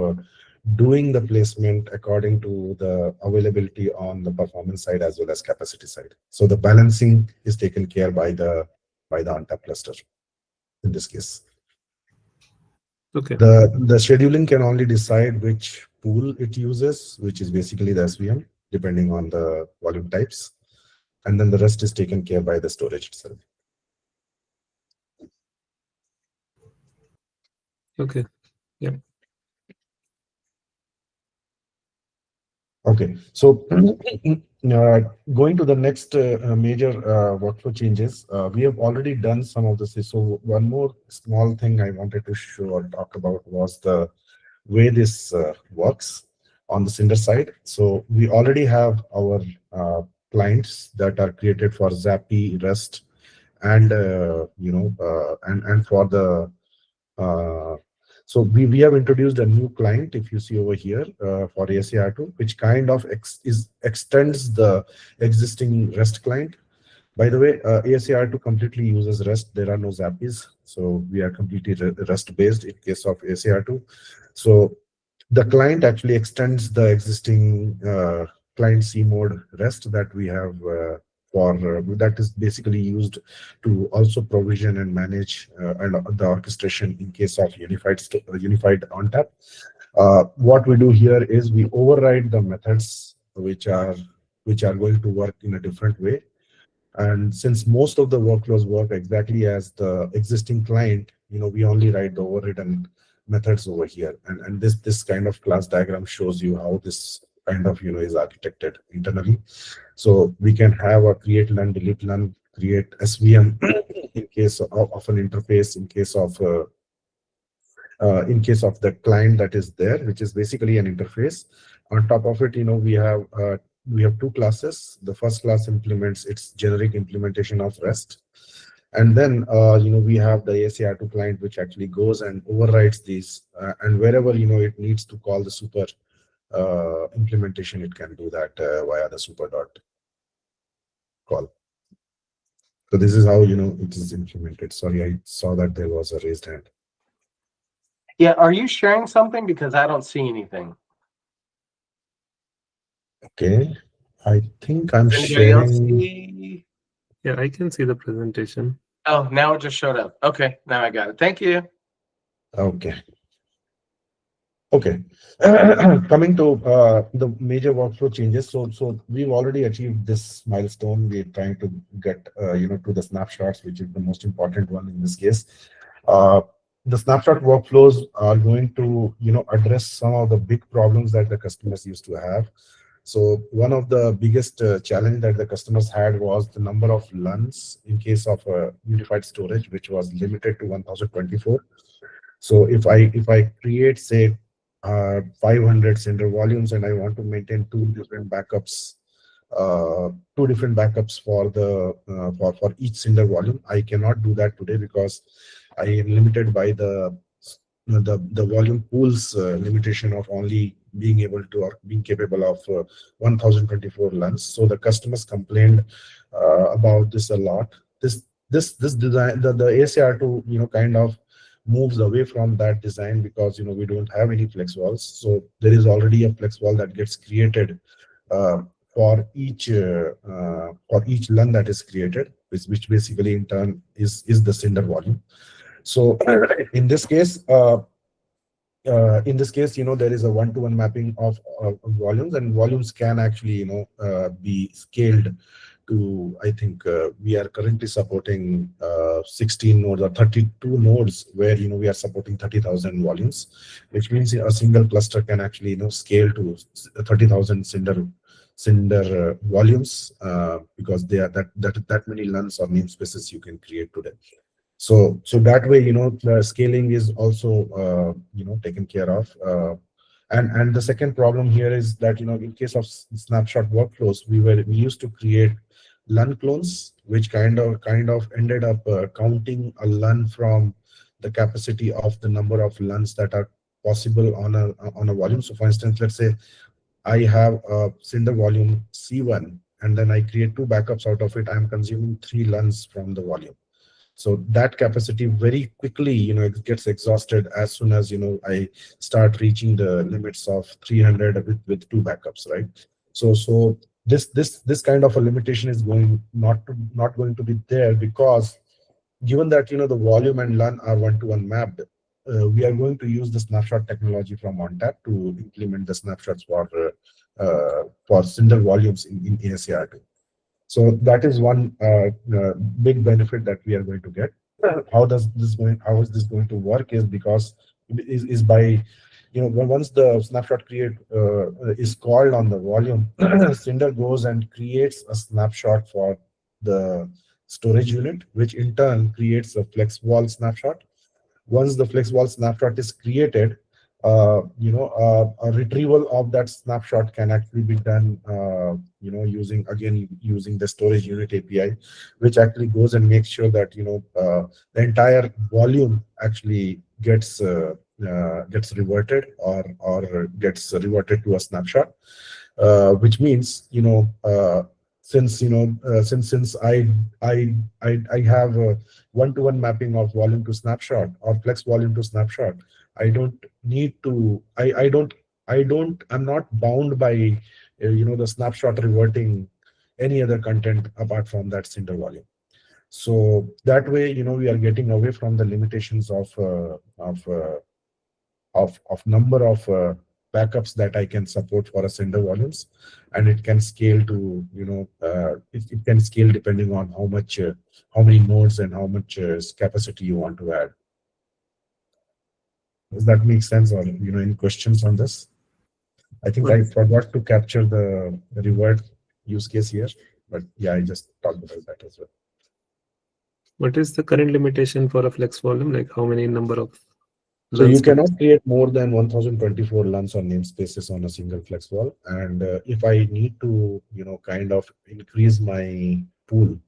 doing the placement according to the availability on the performance side as well as capacity side. So the balancing is taken care by the ONTAP cluster in this case. Okay. The scheduling can only decide which pool it uses, which is basically the SVM, depending on the volume types, and then the rest is taken care by the storage itself. Okay. Yeah. Okay, so going to the next major workflow changes, we have already done some of this. So one more small thing I wanted to show or talk about was the way this works on the Cinder side. So we already have our clients that are created for Zappy, REST, and and for the so we have introduced a new client, if you see over here, for ASA R2, which kind of extends the existing REST client. By the way, ASA R2 completely uses REST. There are no Zappies, so we are completely REST based in case of ASA R2. So the client actually extends the existing client C mode REST that we have that is basically used to also provision and manage and the orchestration in case of unified ONTAP. What we do here is we override the methods which are going to work in a different way. And since most of the workflows work exactly as the existing client, we only write the overridden methods over here. And this kind of class diagram shows you how this kind of is architected internally. So we can have a create LUN, delete LUN, create SVM in case of an interface, in case of the client that is there, which is basically an interface. On top of it, we have two classes. The first class implements its generic implementation of REST. And then, we have the ASA R2 client, which actually goes and overrides these. And wherever, it needs to call the super implementation, it can do that via the super dot call. So this is how, it is implemented. Sorry, I saw that there was a raised hand. Yeah, are you sharing something? Because I don't see anything. Okay. I think I'm Anybody else sharing. see? Yeah, I can see the presentation. Oh, now it just showed up. Okay, now I got it. Thank you. Okay. Okay. Coming to the major workflow changes. So we've already achieved this milestone. We're trying to get to the snapshots, which is the most important one in this case. The snapshot workflows are going to address some of the big problems that the customers used to have. So one of the biggest challenge that the customers had was the number of LUNs in case of unified storage, which was limited to 1024. So if I create, say, 500 Cinder volumes, and I want to maintain two different backups for the for each Cinder volume, I cannot do that today because I am limited by the volume pools limitation of only being able to or being capable of 1024 LUNs. So the customers complained about this a lot. This design, the ASA R2 kind of moves away from that design because we don't have any flex walls. So there is already a flex wall that gets created for each LUN that is created, which basically in turn is the Cinder volume. So in this case, there is a one-to-one mapping of volumes, and volumes can actually be scaled to, I think we are currently supporting 16 nodes or 32 nodes where we are supporting 30,000 volumes, which means a single cluster can actually scale to 30,000 Cinder volumes because they are that many LUNs or namespaces you can create today. So that way, the scaling is also, taken care of. And the second problem here is that, in case of snapshot workflows, we used to create LUN clones, which kind of ended up counting a LUN from the capacity of the number of LUNs that are possible on a volume. So for instance, let's say I have a Cinder volume C1, and then I create two backups out of it. I'm consuming 3 LUNs from the volume. So that capacity very quickly, it gets exhausted as soon as, I start reaching the limits of 300 with 2 backups, right? So this kind of a limitation is not going to be there because given that, the volume and LUN are one-to-one mapped, we are going to use the snapshot technology from ONTAP to implement the snapshots for Cinder volumes in ASA R2. So that is one big benefit that we are going to get. How is this going to work is because is by once the snapshot create is called on the volume, Cinder goes and creates a snapshot for the storage unit, which in turn creates a flex wall snapshot. Once the flex wall snapshot is created, a retrieval of that snapshot can actually be done, using the storage unit API, which actually goes and makes sure that the entire volume actually gets reverted or gets reverted to a snapshot, which means since I have a one-to-one mapping of volume to snapshot or flex volume to snapshot, I don't need to. I'm not bound by the snapshot reverting any other content apart from that Cinder volume. So that way, we are getting away from the limitations of number of backups that I can support for a Cinder volumes, and it can scale to it can scale depending on how many nodes and how much capacity you want to add. Does that make sense, or any questions on this? I think I forgot to capture the reward use case here, but yeah, I just talked about that as well. What is the current limitation for a flex volume? Like how many number of So you LUNs cannot create more than 1024 LUNs or namespaces on a single flex wall. And if I need to, kind of increase my pool,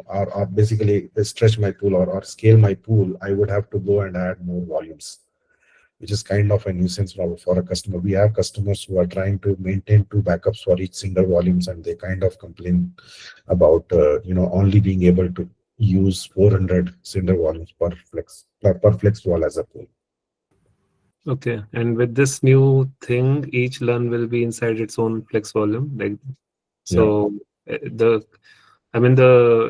or basically stretch my pool or scale my pool, I would have to go and add more volumes. which is kind of a nuisance for a customer. We have customers who are trying to maintain 2 backups for each cinder volumes, and they kind of complain about only being able to use 400 cinder volumes per flex wall as a pool. Okay, and with this new thing, each LUN will be inside its own flex volume. Like, so the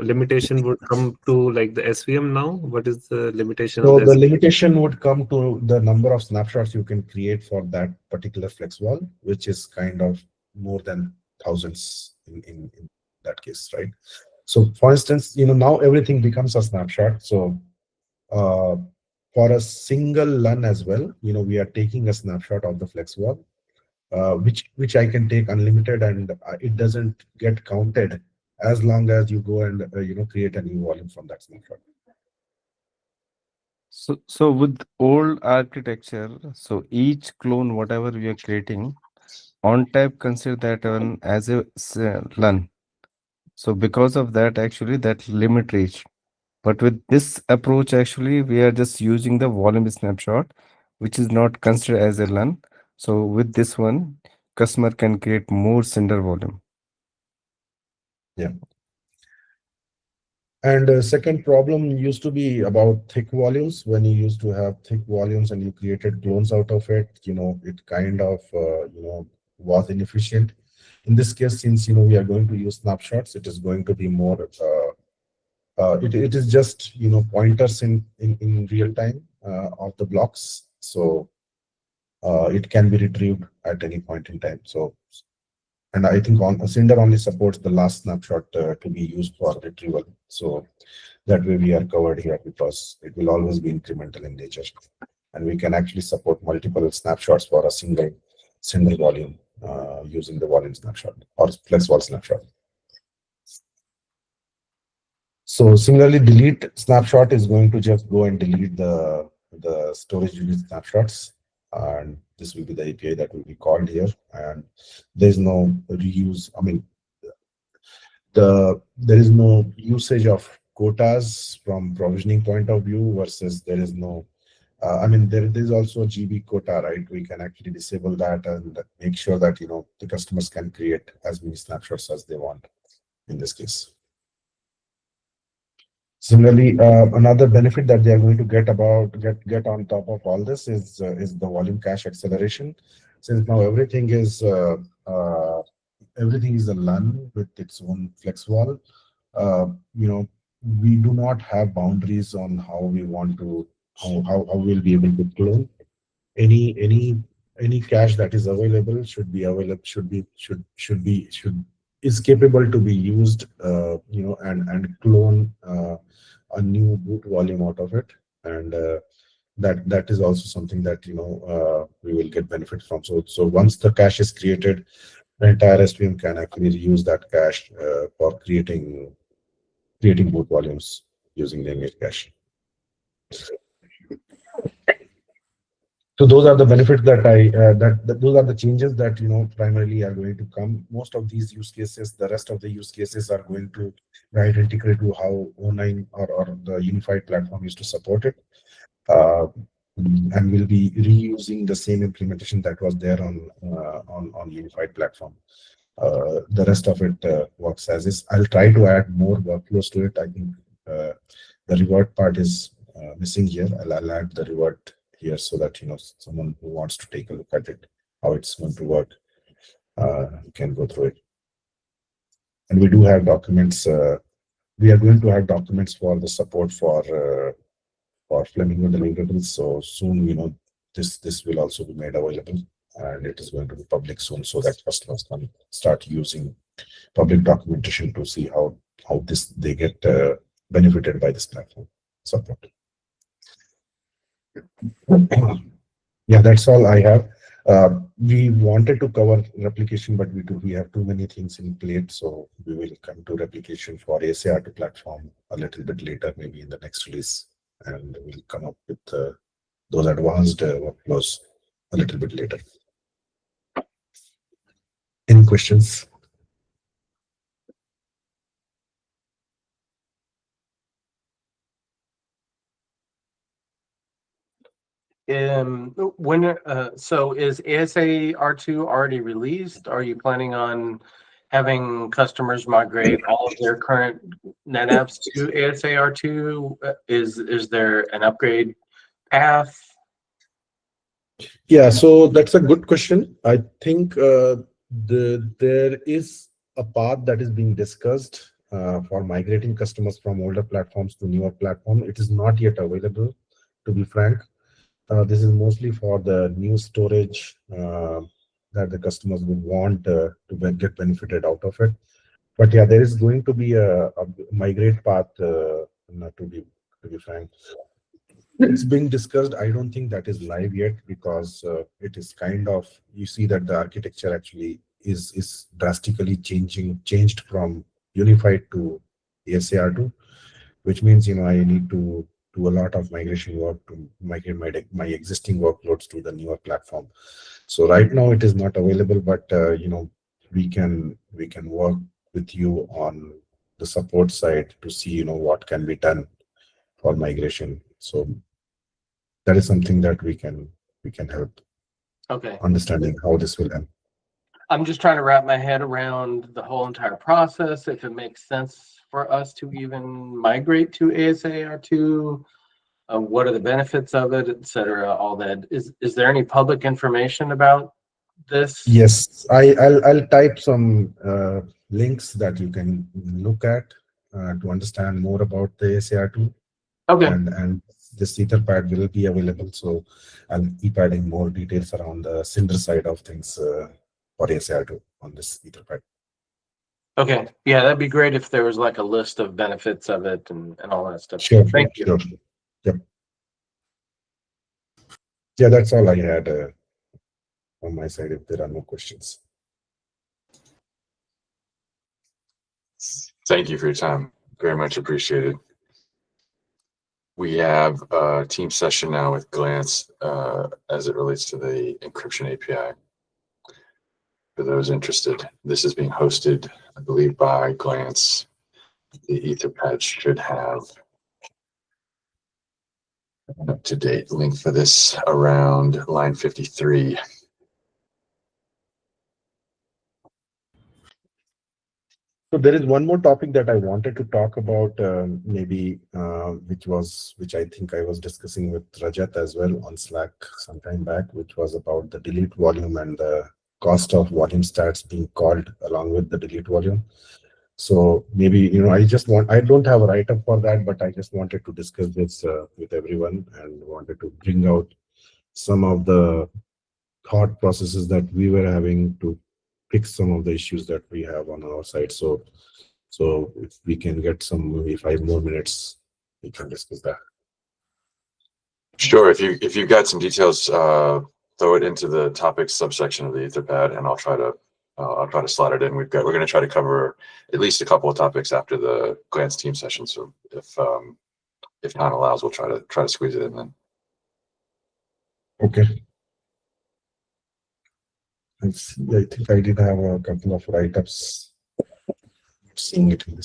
limitation would come to like the SVM now. What is the limitation So of the this? limitation would come to the number of snapshots you can create for that particular flex wall, which is kind of more than thousands in that case, right? So for instance, now everything becomes a snapshot. So for a single LUN as well, we are taking a snapshot of the flex wall, which I can take unlimited, and it doesn't get counted as long as you go and create a new volume from that snapshot. So with old architecture, so each clone, whatever we are creating, ONTAP consider that one as a LUN. So because of that, actually, that limit reached. But with this approach, actually, we are just using the volume snapshot, which is not considered as a LUN. So with this one, customer can create more cinder volume. Yeah. And second problem used to be about thick volumes. When you used to have thick volumes and you created clones out of it, it kind of, was inefficient. In this case, since, we are going to use snapshots, it is going to be more, it is just, pointers in real time of the blocks. So it can be retrieved at any point in time. So, and I think Cinder only supports the last snapshot to be used for retrieval. So that way we are covered here, because it will always be incremental in nature. And we can actually support multiple snapshots for a single Cinder volume using the volume snapshot or flex wall snapshot. So similarly, delete snapshot is going to just go and delete the storage unit snapshots. And this will be the API that will be called here. And there's no reuse. I mean, there is no usage of quotas from provisioning point of view, versus there is no, there is also a GB quota, right? We can actually disable that and make sure that, the customers can create as many snapshots as they want in this case. Similarly, another benefit that they are going to get on top of all this is the volume cache acceleration. Since now everything is a LUN with its own flex wall, we do not have boundaries on how we want to how we'll be able to clone any cache that is available is capable to be used, and clone a new boot volume out of it, and that is also something that we will get benefit from. So once the cache is created, the entire SVM can actually reuse that cache for creating boot volumes using the image cache. So those are the benefits that those are the changes that primarily are going to come. Most of these use cases, the rest of the use cases are going to be identical to how O9 or the unified platform used to support it, and we'll be reusing the same implementation that was there on unified platform. The rest of it works as is. I'll try to add more workflows to it. I think the reward part is missing here. I'll add the reward here so that someone who wants to take a look at it, how it's going to work, can go through it. And we do have documents. We are going to have documents for the support for Flamingo deliverables. So soon, this will also be made available, and it is going to be public soon, so that customers can start using public documentation to see how they get benefited by this platform support. Yeah, that's all I have. We wanted to cover replication, but we have too many things in plate, so we will come to replication for ASA R2 platform a little bit later, maybe in the next release, and we'll come up with those advanced workflows a little bit later. Any questions? So is ASA R2 already released? Are you planning on having customers migrate all of their current NetApps to ASA R2? Is there an upgrade path? Yeah, so that's a good question. I think there is a path that is being discussed for migrating customers from older platforms to newer platform. It is not yet available, to be frank. This is mostly for the new storage that the customers would want to get benefited out of it. But yeah, there is going to be a migrate path, to be frank. It's being discussed. I don't think that is live yet because it is kind of, you see that the architecture actually is drastically changed from unified to ASA R2, which means, I need to do a lot of migration work to migrate my existing workloads to the newer platform. So right now it is not available, but we can work with you on the support side to see what can be done for migration. So that is something that we can help Okay. understanding how this will end. I'm just trying to wrap my head around the whole entire process, if it makes sense for us to even migrate to ASA R2, what are the benefits of it, et cetera, all that. Is there any public information about this? Yes, I'll type some links that you can look at to understand more about the ASA R2. Okay. And this Etherpad will be available, so I'll keep adding more details around the Cinder side of things for ASA R2 on this Etherpad. Okay. Yeah, that'd be great if there was like a list of benefits of it and all that stuff. Sure. Thank you. Sure. Yep. Yeah, that's all I had on my side, if there are no questions. Thank you for your time. Very much appreciated. We have a team session now with Glance as it relates to the encryption API. For those interested, this is being hosted, I believe, by Glance. The Etherpad should have an up-to-date link for this around line 53. So there is one more topic that I wanted to talk about, which I think I was discussing with Rajat as well on Slack sometime back, which was about the delete volume and the cost of volume stats being called along with the delete volume. So maybe, I don't have a write-up for that, but I just wanted to discuss this with everyone and wanted to bring out some of the thought processes that we were having to fix some of the issues that we have on our side. So if we can get maybe 5 more minutes, we can discuss that. Sure. If you've got some details, throw it into the topics subsection of the Etherpad, and I'll try to slot it in. We're going to try to cover at least a couple of topics after the Glance team session. So if time allows, we'll try to squeeze it in then. Okay. I think I did have a couple of write-ups. Seeing it in the